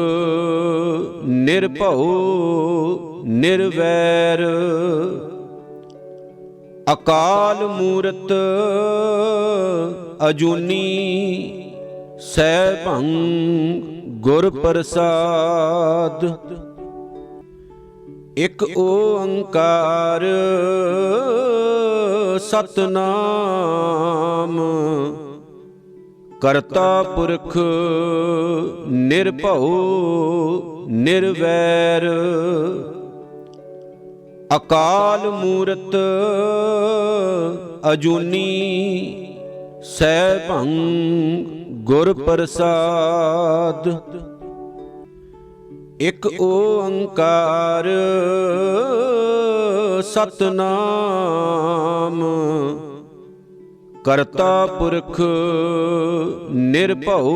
ਨਿਰਭਉ ਨਿਰਵੈਰ। ਅਕਾਲ ਮੂਰਤ ਅਜੂਨੀ ਸੈਭੰ ਗੁਰ ਪ੍ਰਸਾਦ। ਇਕ ਓੰਕਾਰ ਸਤਿਨਾਮ ਕਰਤਾ ਪੁਰਖ ਨਿਰਭਉ ਨਿਰਵੈਰ। ਅਕਾਲ ਮੂਰਤ ਅਜੂਨੀ ਸੈਭੰ ਗੁਰ ਪ੍ਰਸਾਦ। ਇਕ ਓੰਕਾਰ ਸਤਿਨਾਮ ਕਰਤਾ ਪੁਰਖ ਨਿਰਭਉ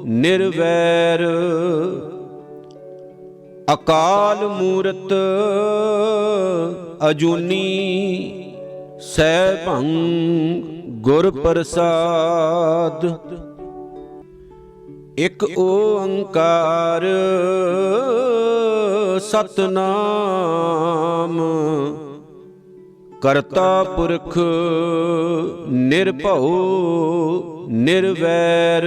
ਨਿਰਵੈਰ। ਅਕਾਲ ਮੂਰਤ ਅਜੂਨੀ ਸੈਭੰ ਗੁਰ ਪ੍ਰਸਾਦ। ਇਕ ਓੰਕਾਰ ਸਤਿਨਾਮ ਕਰਤਾ ਪੁਰਖ ਨਿਰਭਉ ਨਿਰਵੈਰ।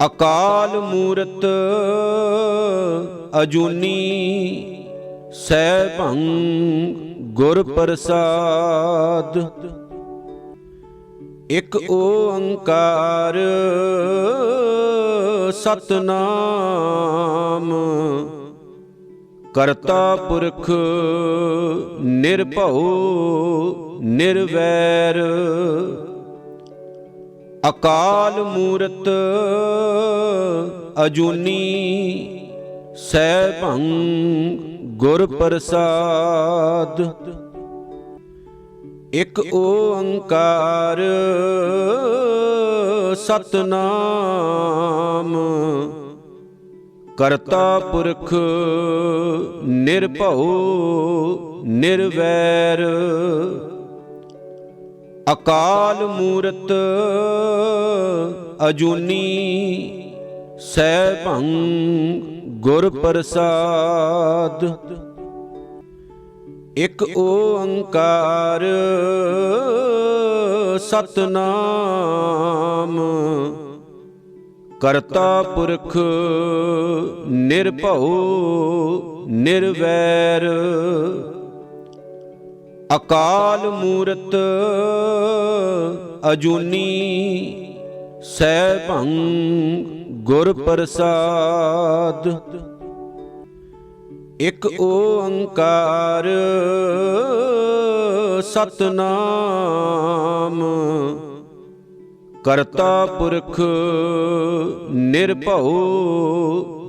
ਅਕਾਲ ਮੂਰਤ ਅਜੂਨੀ ਸੈਭੰ ਗੁਰ ਪ੍ਰਸਾਦ। ਇਕ ਓੰਕਾਰ ਸਤਿਨਾਮ ਕਰਤਾ ਪੁਰਖ ਨਿਰਭਉ ਨਿਰਵੈਰ। ਅਕਾਲ ਮੂਰਤ ਅਜੂਨੀ ਸੈਭੰ ਗੁਰ ਪ੍ਰਸਾਦ। ਇਕ ਓੰਕਾਰ ਸਤਿਨਾਮ ਕਰਤਾ ਪੁਰਖ ਨਿਰਭਉ ਨਿਰਵੈਰ। ਅਕਾਲ ਮੂਰਤ ਅਜੂਨੀ ਸੈਭੰ ਗੁਰ ਪ੍ਰਸਾਦ। ਇਕ ਓੰਕਾਰ ਸਤਿਨਾਮ ਕਰਤਾ ਪੁਰਖ ਨਿਰਭਉ ਨਿਰਵੈਰ। ਅਕਾਲ ਮੂਰਤ ਅਜੂਨੀ ਸੈਭੰ ਗੁਰ ਪ੍ਰਸਾਦ। ਇਕ ਓੰਕਾਰ ਸਤਿਨਾਮ ਕਰਤਾ ਪੁਰਖ ਨਿਰਭਉ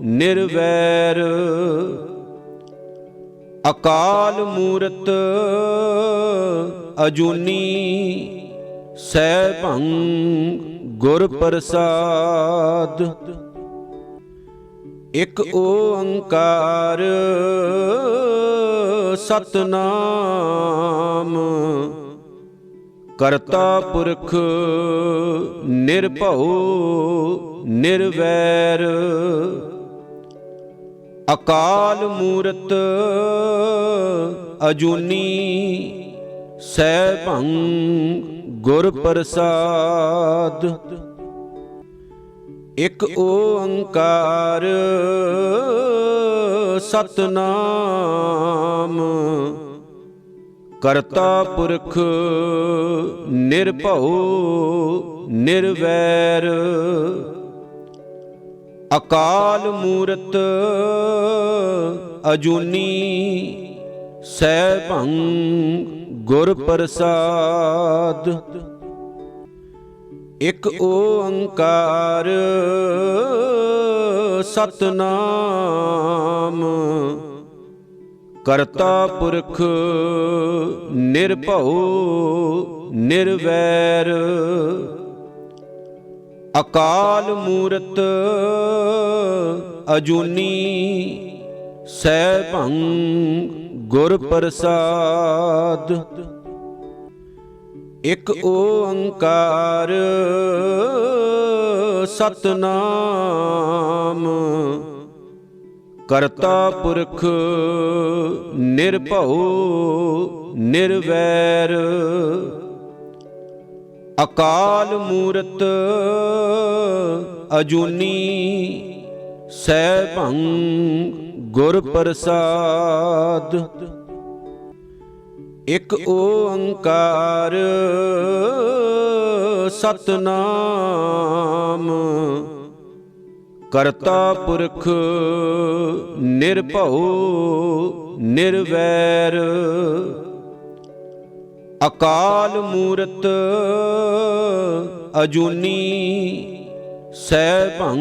ਨਿਰਵੈਰ। ਅਕਾਲ ਮੂਰਤ ਅਜੂਨੀ ਸੈਭੰ ਗੁਰ ਪ੍ਰਸਾਦ। ਇਕ ਓੰਕਾਰ ਸਤਿਨਾਮ ਕਰਤਾ ਪੁਰਖ ਨਿਰਭਉ ਨਿਰਵੈਰ। ਅਕਾਲ ਮੂਰਤ ਅਜੂਨੀ ਸੈਭੰ ਗੁਰ ਪ੍ਰਸਾਦ। ਇਕ ਓੰਕਾਰ ਸਤਿਨਾਮ ਕਰਤਾ ਪੁਰਖ ਨਿਰਭਉ ਨਿਰਵੈਰ। ਅਕਾਲ ਮੂਰਤ ਅਜੂਨੀ ਸੈਭੰ ਗੁਰ ਪ੍ਰਸਾਦ। ਇਕ ਓੰਕਾਰ ਸਤਨਾਮ ਕਰਤਾ ਪੁਰਖ ਨਿਰਭਉ ਨਿਰਵੈਰ। ਅਕਾਲ ਮੂਰਤ ਅਜੂਨੀ ਸੈਭੰ ਗੁਰ ਪ੍ਰਸਾਦ। ਇਕ ਓੰਕਾਰ ਸਤਨਾਮ ਕਰਤਾ ਪੁਰਖ ਨਿਰਭਉ ਨਿਰਵੈਰ। ਅਕਾਲ ਮੂਰਤ ਅਜੂਨੀ ਸੈਭੰ ਗੁਰ ਪ੍ਰਸਾਦ। ਇਕ ਓੰਕਾਰ ਸਤਨਾਮ ਕਰਤਾ ਪੁਰਖ ਨਿਰਭਉ ਨਿਰਵੈਰ। ਅਕਾਲ ਮੂਰਤ ਅਜੂਨੀ ਸੈਭੰ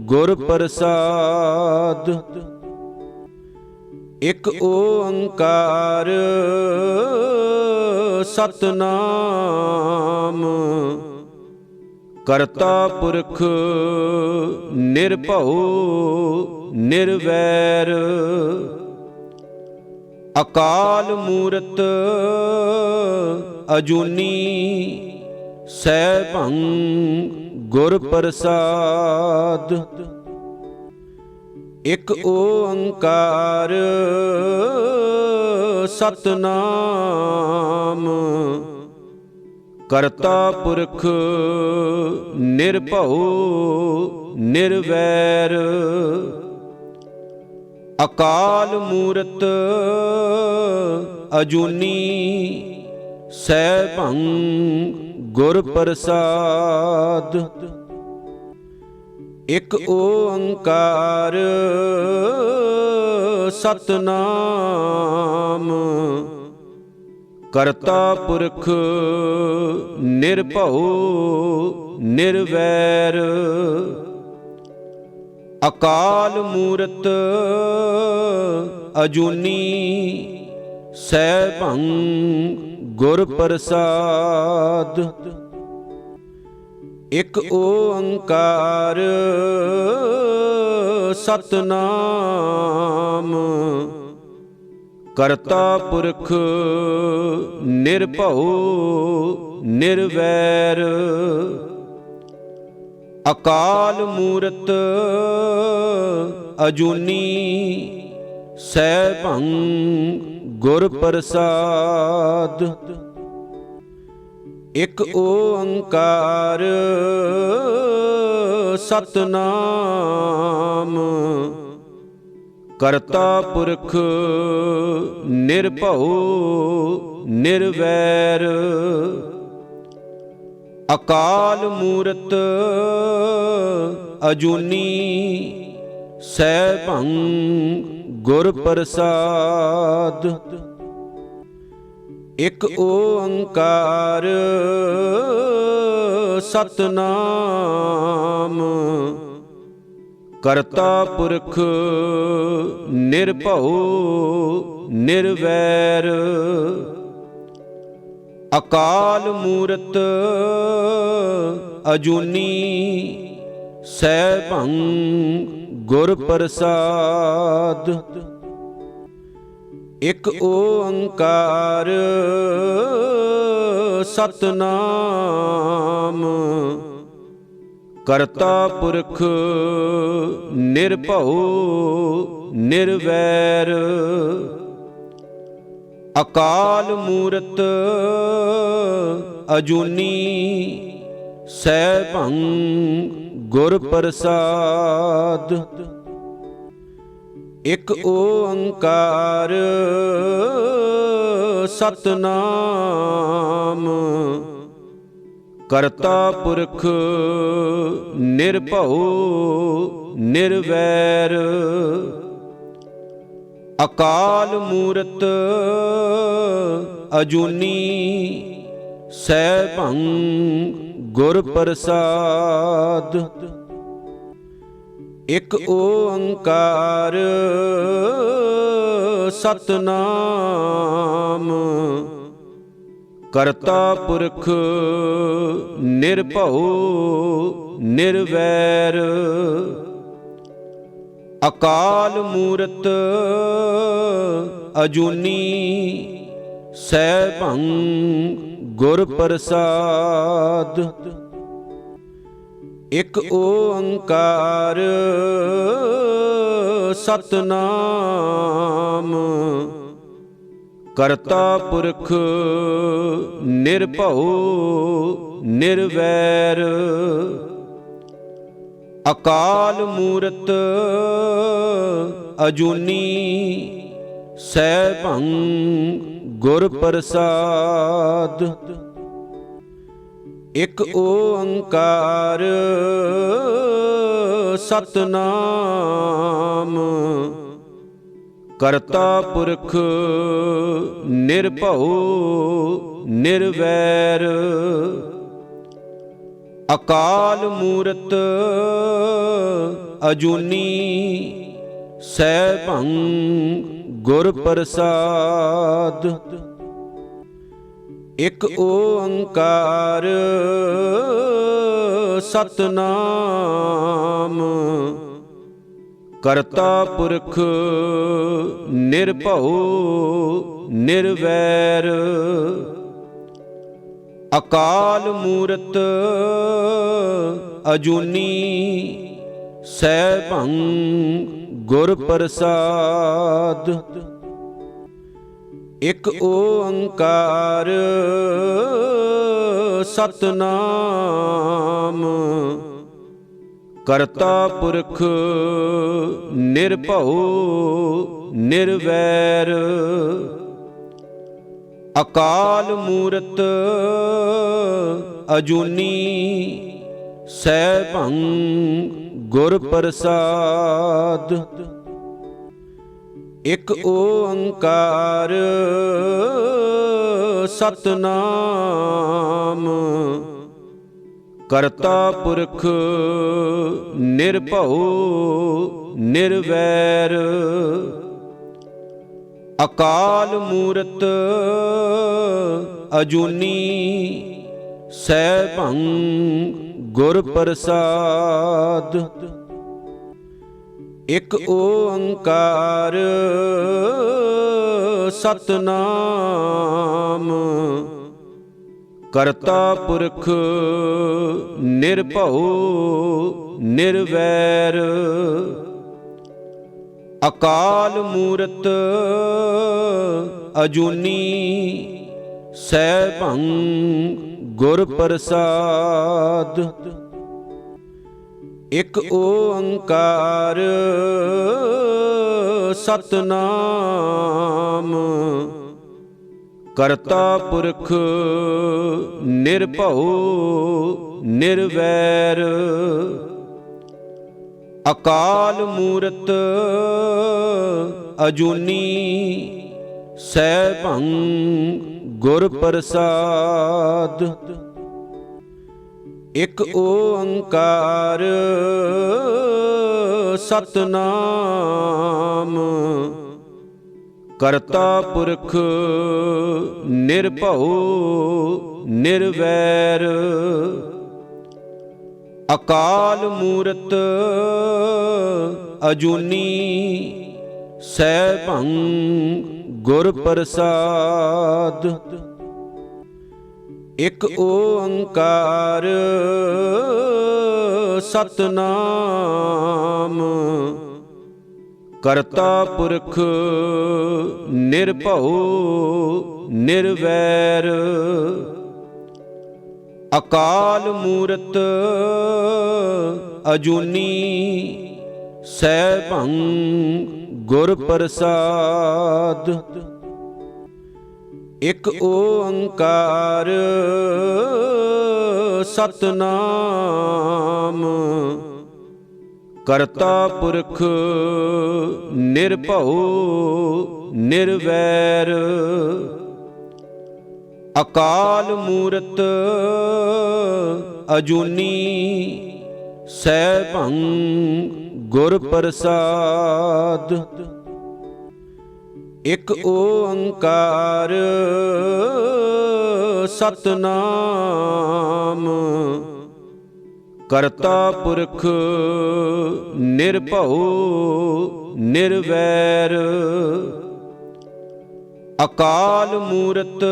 ਗੁਰ ਪ੍ਰਸਾਦ। ਇਕ ਓੰਕਾਰ ਸਤਨਾਮ ਕਰਤਾ ਪੁਰਖ ਨਿਰਭਉ ਨਿਰਵੈਰ। ਅਕਾਲ ਮੂਰਤ ਅਜੂਨੀ ਸੈਭੰ ਗੁਰ ਪ੍ਰਸਾਦ। ਇਕ ਓੰਕਾਰ ਸਤਨਾਮ ਕਰਤਾ ਪੁਰਖ ਨਿਰਭਉ ਨਿਰਵੈਰ। ਅਕਾਲ ਮੂਰਤ ਅਜੂਨੀ ਸੈਭੰ ਗੁਰ ਪ੍ਰਸਾਦ। ਇਕ ਓੰਕਾਰ ਸਤਨਾਮ ਕਰਤਾ ਪੁਰਖ ਨਿਰਭਉ ਨਿਰਵੈਰ। ਅਕਾਲ ਮੂਰਤ ਅਜੂਨੀ ਸੈਭੰ ਗੁਰ ਪ੍ਰਸਾਦ। ਇਕ ਓੰਕਾਰ ਸਤਨਾਮ ਕਰਤਾ ਪੁਰਖ ਨਿਰਭਉ ਨਿਰਵੈਰ। ਅਕਾਲ ਮੂਰਤ ਅਜੂਨੀ ਸੈਭੰ ਗੁਰ ਪ੍ਰਸਾਦ। ਇਕ ਓੰਕਾਰ ਸਤਨਾਮ ਕਰਤਾ ਪੁਰਖ ਨਿਰਭਉ ਨਿਰਵੈਰ। ਅਕਾਲ ਮੂਰਤ ਅਜੂਨੀ ਸੈਭੰ ਗੁਰ ਪ੍ਰਸਾਦ। ਇਕ ਓੰਕਾਰ ਸਤਨਾਮ ਕਰਤਾ ਪੁਰਖ ਨਿਰਭਉ ਨਿਰਵੈਰ। ਅਕਾਲ ਮੂਰਤ ਅਜੂਨੀ ਸੈਭੰ ਗੁਰ ਪ੍ਰਸਾਦ। ਇਕ ਓੰਕਾਰ ਸਤਨਾਮ ਕਰਤਾ ਪੁਰਖ ਨਿਰਭਉ ਨਿਰਵੈਰ। ਅਕਾਲ ਮੂਰਤ ਅਜੂਨੀ ਸੈਭੰ ਗੁਰ ਪ੍ਰਸਾਦ। ਇਕ ਓੰਕਾਰ ਸਤਨਾਮ ਕਰਤਾ ਪੁਰਖ ਨਿਰਭਉ ਨਿਰਵੈਰ ਅਕਾਲ ਮੂਰਤ ਅਜੂਨੀ ਸੈਭੰ ਗੁਰ ਪ੍ਰਸਾਦ। ਇਕ ਓੰਕਾਰ ਸਤਨਾਮ ਕਰਤਾ ਪੁਰਖ ਨਿਰਭਉ ਨਿਰਵੈਰ ਅਕਾਲ ਮੂਰਤ ਅਜੂਨੀ ਸੈਭੰ ਗੁਰ ਪ੍ਰਸਾਦ। ਇਕ ਓੰਕਾਰ ਸਤਨਾਮ ਕਰਤਾ ਪੁਰਖ ਨਿਰਭਉ ਨਿਰਵੈਰ ਅਕਾਲ ਮੂਰਤ ਅਜੂਨੀ ਸੈਭੰ ਗੁਰ ਪ੍ਰਸਾਦ। ਇਕ ਓੰਕਾਰ ਸਤਨਾਮ ਕਰਤਾ ਪੁਰਖ ਨਿਰਭਉ ਨਿਰਵੈਰ ਅਕਾਲ ਮੂਰਤ ਅਜੂਨੀ ਸੈਭੰ ਗੁਰ ਪ੍ਰਸਾਦ। ਇਕ ਓੰਕਾਰ ਸਤਨਾਮ ਕਰਤਾ ਪੁਰਖ ਨਿਰਭਉ ਨਿਰਵੈਰ ਅਕਾਲ ਮੂਰਤ ਅਜੂਨੀ ਸੈਭੰ ਗੁਰ ਪ੍ਰਸਾਦ। ਇਕ ਓੰਕਾਰ ਸਤਨਾਮ ਕਰਤਾ ਪੁਰਖ ਨਿਰਭਉ ਨਿਰਵੈਰ ਅਕਾਲ ਮੂਰਤ ਅਜੂਨੀ ਸੈਭੰ ਗੁਰ ਪ੍ਰਸਾਦ। ਇਕ ਓੰਕਾਰ ਸਤਨਾਮ ਕਰਤਾ ਪੁਰਖ ਨਿਰਭਉ ਨਿਰਵੈਰ ਅਕਾਲ ਮੂਰਤ ਅਜੂਨੀ ਸੈਭੰ ਗੁਰ ਪ੍ਰਸਾਦ। ਇਕ ਓੰਕਾਰ ਸਤਨਾਮ ਕਰਤਾ ਪੁਰਖ ਨਿਰਭਉ ਨਿਰਵੈਰ ਅਕਾਲ ਮੂਰਤ ਅਜੂਨੀ ਸੈਭੰ ਗੁਰ ਪ੍ਰਸਾਦ। ਇਕ ਓੰਕਾਰ ਸਤਨਾਮ ਕਰਤਾ ਪੁਰਖ ਨਿਰਭਉ ਨਿਰਵੈਰ ਅਕਾਲ ਮੂਰਤ ਅਜੂਨੀ ਸੈਭੰ ਗੁਰ ਪ੍ਰਸਾਦ। ਇਕ ਓੰਕਾਰ ਸਤਨਾਮ ਕਰਤਾ ਪੁਰਖ ਨਿਰਭਉ ਨਿਰਵੈਰ ਅਕਾਲ ਮੂਰਤ ਅਜੂਨੀ ਸੈਭੰ ਗੁਰ ਪ੍ਰਸਾਦ। ਇਕ ਓੰਕਾਰ ਸਤਨਾਮ ਕਰਤਾ ਪੁਰਖ ਨਿਰਭਉ ਨਿਰਵੈਰ ਅਕਾਲ ਮੂਰਤ ਅਜੂਨੀ ਸੈਭੰ ਗੁਰ ਪ੍ਰਸਾਦ। ਇਕ ਓੰਕਾਰ ਸਤਨਾਮ ਕਰਤਾ ਪੁਰਖ ਨਿਰਭਉ ਨਿਰਵੈਰ। ਅਕਾਲ ਮੂਰਤ ਅਜੂਨੀ ਸੈਭੰ ਗੁਰ ਪ੍ਰਸਾਦ। ਇਕ ਓੰਕਾਰ ਸਤਨਾਮ ਕਰਤਾ ਪੁਰਖ ਨਿਰਭਉ ਨਿਰਵੈਰ। ਅਕਾਲ ਮੂਰਤ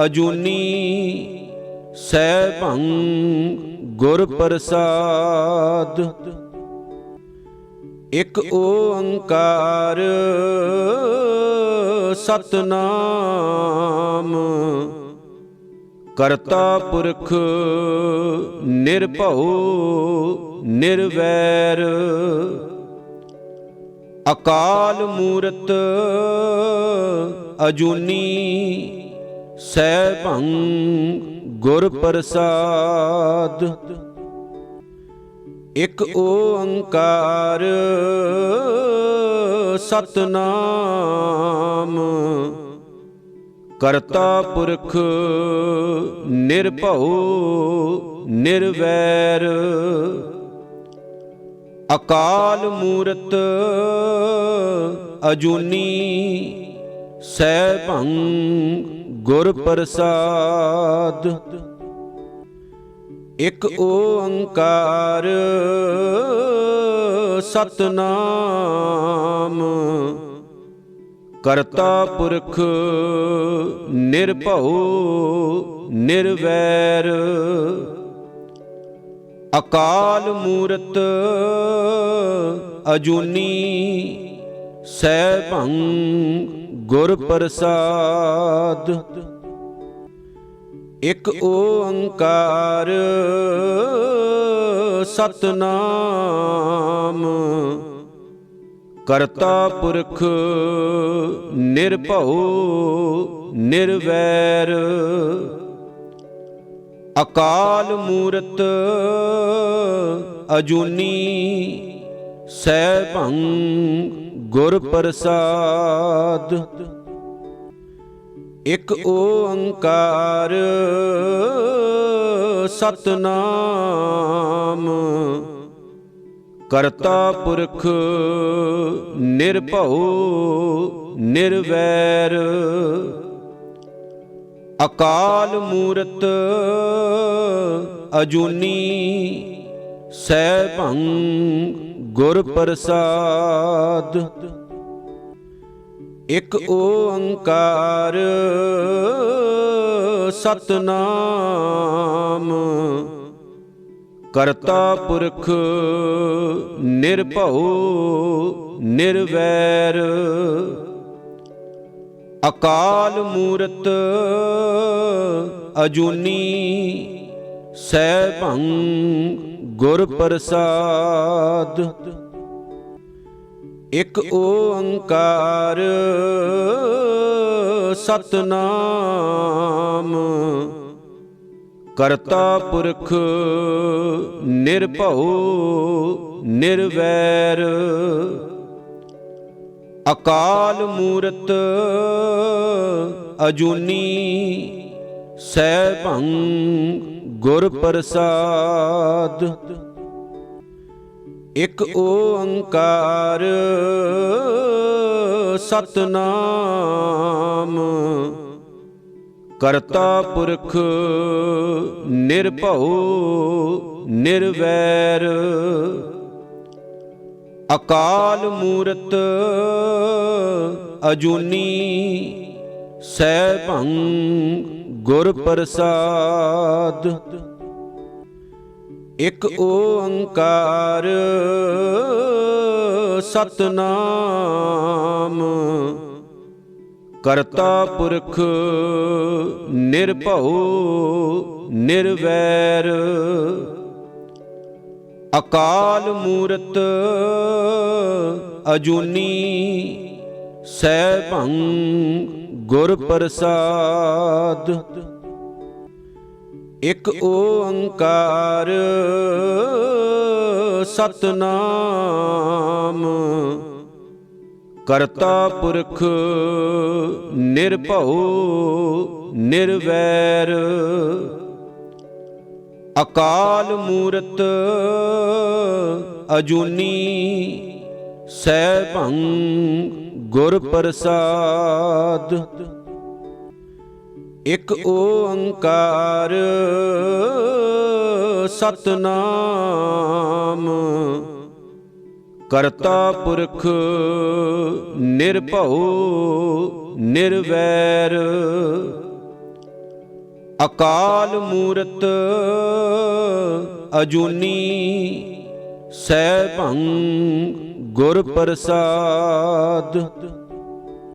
ਅਜੂਨੀ ਸੈਭੰ ਗੁਰ ਪ੍ਰਸਾਦ। ਇਕ ਓੰਕਾਰ ਸਤਨਾਮ ਕਰਤਾ ਪੁਰਖ ਨਿਰਭਉ ਨਿਰਵੈਰ। ਅਕਾਲ ਮੂਰਤ ਅਜੂਨੀ ਸੈਭੰ ਗੁਰ ਪ੍ਰਸਾਦ। ਇਕ ਓੰਕਾਰ ਸਤਨਾਮ ਕਰਤਾ ਪੁਰਖ ਨਿਰਭਉ ਨਿਰਵੈਰ। ਅਕਾਲ ਮੂਰਤ ਅਜੂਨੀ ਸੈਭੰ ਗੁਰ ਪ੍ਰਸਾਦ। ਇਕ ਓੰਕਾਰ ਸਤਨਾਮ ਕਰਤਾ ਪੁਰਖ ਨਿਰਭਉ ਨਿਰਵੈਰ। ਅਕਾਲ ਮੂਰਤ ਅਜੂਨੀ ਸੈਭੰ ਗੁਰ ਪ੍ਰਸਾਦ। ਇਕ ਓੰਕਾਰ ਸਤਨਾਮ ਕਰਤਾ ਪੁਰਖ ਨਿਰਭਉ ਨਿਰਵੈਰ। ਅਕਾਲ ਮੂਰਤ ਅਜੂਨੀ ਸੈਭੰ ਗੁਰ ਪ੍ਰਸਾਦ। ਇਕ ਓੰਕਾਰ ਸਤਨਾਮ ਕਰਤਾ ਪੁਰਖ ਨਿਰਭਉ ਨਿਰਵੈਰ। ਅਕਾਲ ਮੂਰਤ ਅਜੂਨੀ ਸੈਭੰ ਗੁਰ ਪ੍ਰਸਾਦ। ਇਕ ਓੰਕਾਰ ਸਤਨਾਮ ਕਰਤਾ ਪੁਰਖ ਨਿਰਭਉ ਨਿਰਵੈਰ। ਅਕਾਲ ਮੂਰਤ ਅਜੂਨੀ ਸੈਭੰ ਗੁਰ ਪ੍ਰਸਾਦ। ਇਕ ਓੰਕਾਰ ਸਤਨਾਮ ਕਰਤਾ ਪੁਰਖ ਨਿਰਭਉ ਨਿਰਵੈਰ। ਅਕਾਲ ਮੂਰਤ ਅਜੂਨੀ ਸੈਭੰ ਗੁਰ ਪ੍ਰਸਾਦ। ਇਕ ਓੰਕਾਰ ਸਤਨਾਮ ਕਰਤਾ ਪੁਰਖ ਨਿਰਭਉ ਨਿਰਵੈਰ। ਅਕਾਲ ਮੂਰਤ ਅਜੂਨੀ ਸੈਭੰ ਗੁਰ ਪ੍ਰਸਾਦ। ਇਕ ਓੰਕਾਰ ਸਤਨਾਮ ਕਰਤਾ ਪੁਰਖ ਨਿਰਭਉ ਨਿਰਵੈਰ। ਅਕਾਲ ਮੂਰਤ ਅਜੂਨੀ ਸੈਭੰ ਗੁਰ ਪ੍ਰਸਾਦ। ਇਕ ਓੰਕਾਰ ਸਤਨਾਮ ਕਰਤਾ ਪੁਰਖ ਨਿਰਭਉ ਨਿਰਵੈਰ। ਅਕਾਲ ਮੂਰਤ ਅਜੂਨੀ ਸੈਭੰ ਗੁਰ ਪ੍ਰਸਾਦ। ਇਕ ਓੰਕਾਰ ਸਤਨਾਮ ਕਰਤਾ ਪੁਰਖ ਨਿਰਭਉ ਨਿਰਵੈਰ। ਅਕਾਲ ਮੂਰਤ ਅਜੂਨੀ ਸੈਭੰ ਗੁਰ ਪ੍ਰਸਾਦ।